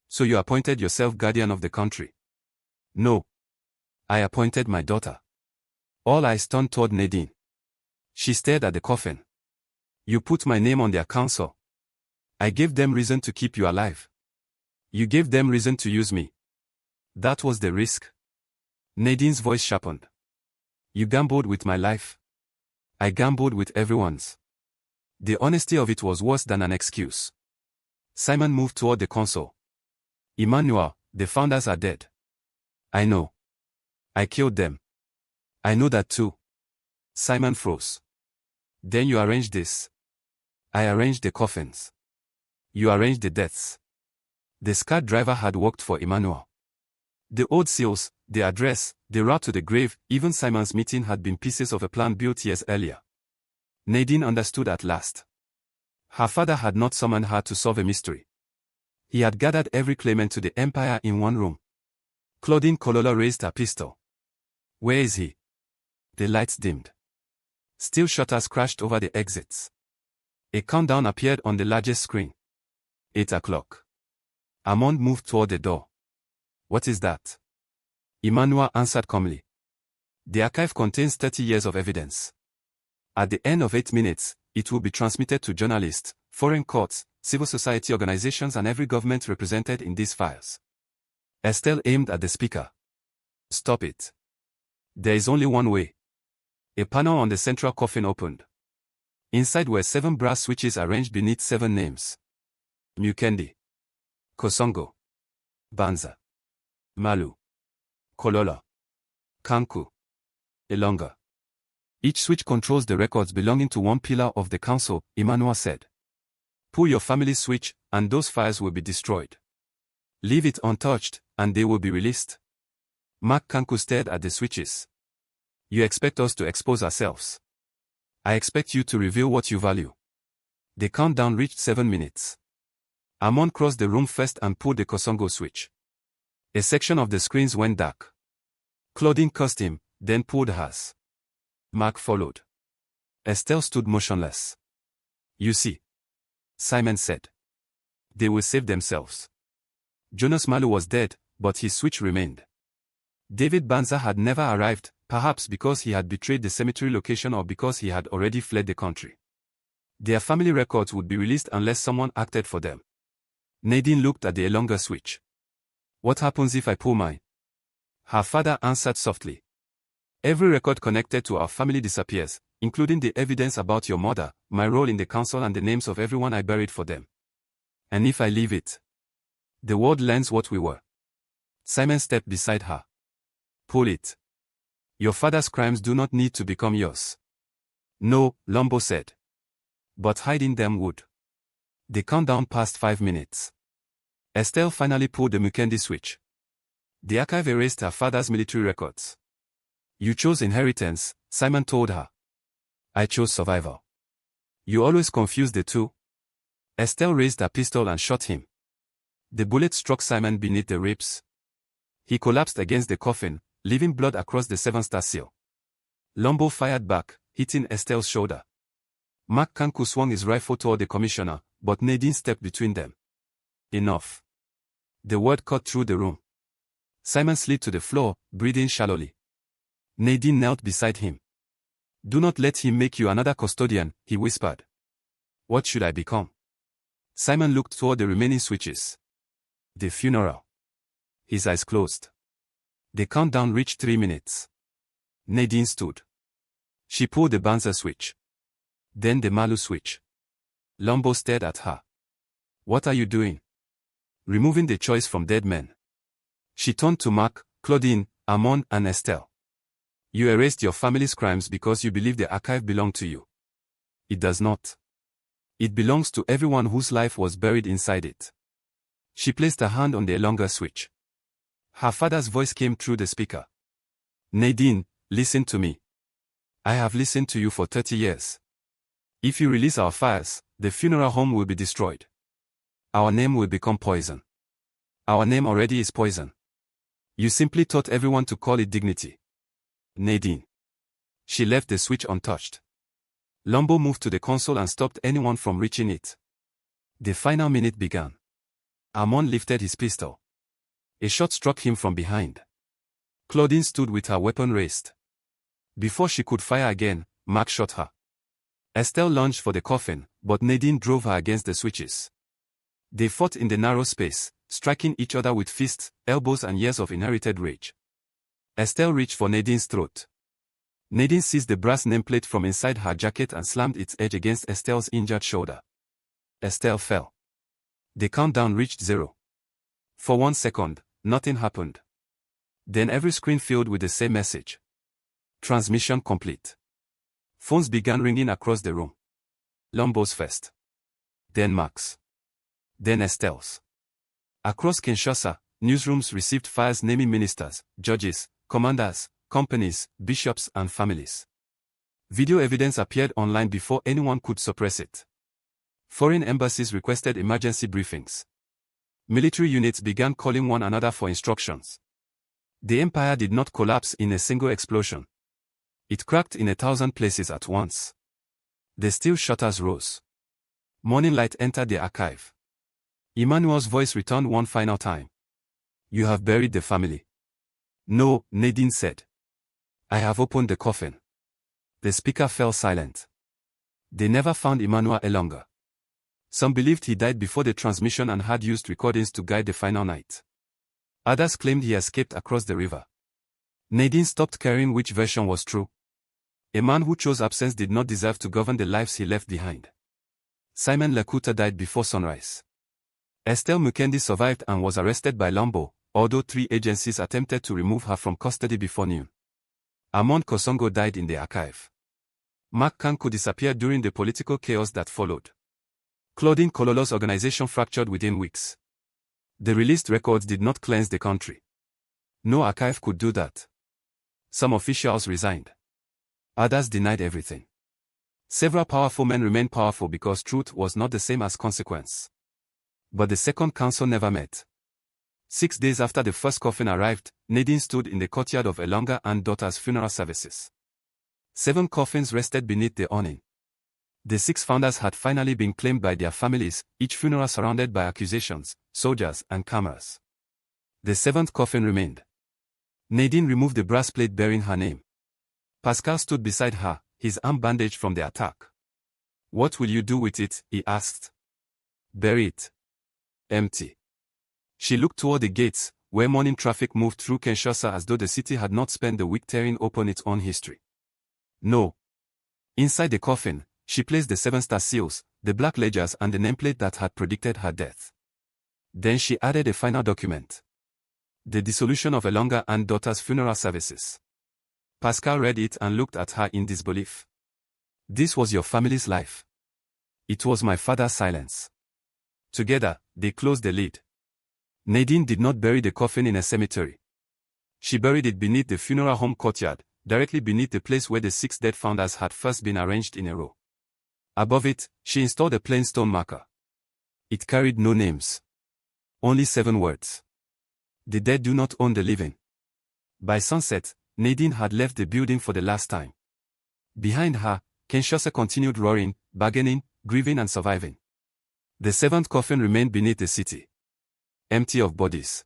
So you appointed yourself guardian of the country? No. I appointed my daughter. All eyes turned toward Nadine. She stared at the coffin. You put my name on their council. I gave them reason to keep you alive. You gave them reason to use me. That was the risk. Nadine's voice sharpened. You gambled with my life. I gambled with everyone's. The honesty of it was worse than an excuse. Simon moved toward the console. Emmanuel, the founders are dead. I know. I killed them. I know that too. Simon froze. Then you arranged this. I arranged the coffins. You arranged the deaths. The scarred driver had worked for Emmanuel. The old seals, the address, the route to the grave, even Simon's meeting had been pieces of a plan built years earlier. Nadine understood at last. Her father had not summoned her to solve a mystery. He had gathered every claimant to the empire in one room. Claudine Kololo raised her pistol. Where is he? The lights dimmed. Steel shutters crashed over the exits. A countdown appeared on the largest screen. 8 o'clock. Armand moved toward the door. What is that? Emmanuel answered calmly. The archive contains 30 years of evidence. At the end of 8 minutes, it will be transmitted to journalists, foreign courts, civil society organizations and every government represented in these files. Estelle aimed at the speaker. Stop it. There is only one way. A panel on the central coffin opened. Inside were 7 brass switches arranged beneath 7 names. Mukendi. Kosongo. Banza. Malu. Kolola. Kanku. Ilunga. Each switch controls the records belonging to one pillar of the council, Emmanuel said. Pull your family's switch, and those files will be destroyed. Leave it untouched, and they will be released. Mark Kanku stared at the switches. You expect us to expose ourselves. I expect you to reveal what you value. The countdown reached 7 minutes. Amon crossed the room first and pulled the Kosongo switch. A section of the screens went dark. Claudine cursed him, then pulled hers. Mark followed. Estelle stood motionless. You see, Simon said. They will save themselves. Jonas Malu was dead, but his switch remained. David Banza had never arrived, perhaps because he had betrayed the cemetery location or because he had already fled the country. Their family records would be released unless someone acted for them. Nadine looked at the Ilunga switch. What happens if I pull mine? Her father answered softly. Every record connected to our family disappears, including the evidence about your mother, my role in the council and the names of everyone I buried for them. And if I leave it, the world learns what we were. Simon stepped beside her. Pull it. Your father's crimes do not need to become yours. No, Lombo said. But hiding them would. The countdown passed 5 minutes. Estelle finally pulled the Mukendi switch. The archive erased her father's military records. You chose inheritance, Simon told her. I chose survival. You always confuse the two. Estelle raised her pistol and shot him. The bullet struck Simon beneath the ribs. He collapsed against the coffin, leaving blood across the 7-star seal. Lombo fired back, hitting Estelle's shoulder. Mark Kanku swung his rifle toward the commissioner, but Nadine stepped between them. Enough. The word cut through the room. Simon slid to the floor, breathing shallowly. Nadine knelt beside him. Do not let him make you another custodian, he whispered. What should I become? Simon looked toward the remaining switches. The funeral. His eyes closed. The countdown reached 3 minutes. Nadine stood. She pulled the Banzer switch. Then the Malu switch. Lombo stared at her. What are you doing? Removing the choice from dead men. She turned to Mark, Claudine, Amon, and Estelle. You erased your family's crimes because you believe the archive belonged to you. It does not. It belongs to everyone whose life was buried inside it. She placed her hand on the Ilunga switch. Her father's voice came through the speaker. Nadine, listen to me. I have listened to you for 30 years. If you release our files, the funeral home will be destroyed. Our name will become poison. Our name already is poison. You simply taught everyone to call it dignity. Nadine. She left the switch untouched. Lombo moved to the console and stopped anyone from reaching it. The final minute began. Amon lifted his pistol. A shot struck him from behind. Claudine stood with her weapon raised. Before she could fire again, Mark shot her. Estelle lunged for the coffin, but Nadine drove her against the switches. They fought in the narrow space, striking each other with fists, elbows and years of inherited rage. Estelle reached for Nadine's throat. Nadine seized the brass nameplate from inside her jacket and slammed its edge against Estelle's injured shoulder. Estelle fell. The countdown reached 0. For 1 second, nothing happened. Then every screen filled with the same message. Transmission complete. Phones began ringing across the room. Lombo's first. Then Mark's. Then Estelle's. Across Kinshasa, newsrooms received files naming ministers, judges, commanders, companies, bishops and families. Video evidence appeared online before anyone could suppress it. Foreign embassies requested emergency briefings. Military units began calling one another for instructions. The empire did not collapse in a single explosion. It cracked in 1,000 places at once. The steel shutters rose. Morning light entered the archive. Emmanuel's voice returned one final time. You have buried the family. No, Nadine said. I have opened the coffin. The speaker fell silent. They never found Emmanuel Ilunga. Some believed he died before the transmission and had used recordings to guide the final night. Others claimed he escaped across the river. Nadine stopped caring which version was true. A man who chose absence did not deserve to govern the lives he left behind. Simon Lekuta died before sunrise. Estelle Mukendi survived and was arrested by Lombo, although 3 agencies attempted to remove her from custody before noon. Amon Kosongo died in the archive. Mark Kanku disappeared during the political chaos that followed. Claudine Kololo's organization fractured within weeks. The released records did not cleanse the country. No archive could do that. Some officials resigned. Others denied everything. Several powerful men remained powerful because truth was not the same as consequence. But the second council never met. 6 days after the first coffin arrived, Nadine stood in the courtyard of Ilunga and daughter's funeral services. 7 coffins rested beneath the awning. The 6 founders had finally been claimed by their families, each funeral surrounded by accusations, soldiers, and cameras. The 7th coffin remained. Nadine removed the brass plate bearing her name. Pascal stood beside her, his arm bandaged from the attack. What will you do with it? He asked. Bury it. Empty. She looked toward the gates, where morning traffic moved through Kinshasa as though the city had not spent the week tearing open its own history. No. Inside the coffin, She placed the 7-star seals, the black ledgers and the nameplate that had predicted her death. Then she added a final document. The dissolution of Ilunga and daughter's funeral services. Pascal read it and looked at her in disbelief. This was your family's life. It was my father's silence. Together, they closed the lid. Nadine did not bury the coffin in a cemetery. She buried it beneath the funeral home courtyard, directly beneath the place where the 6 dead founders had first been arranged in a row. Above it, she installed a plain stone marker. It carried no names. Only 7 words. The dead do not own the living. By sunset, Nadine had left the building for the last time. Behind her, Kinshasa continued roaring, bargaining, grieving and surviving. The 7th coffin remained beneath the city. Empty of bodies.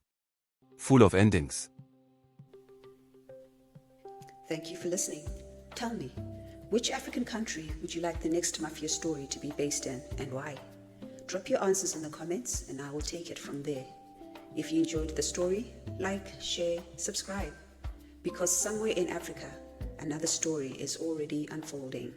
Full of endings. Thank you for listening. Tell me, which African country would you like the next Mafia story to be based in and why? Drop your answers in the comments and I will take it from there. If you enjoyed the story, like, share, subscribe. Because somewhere in Africa, another story is already unfolding.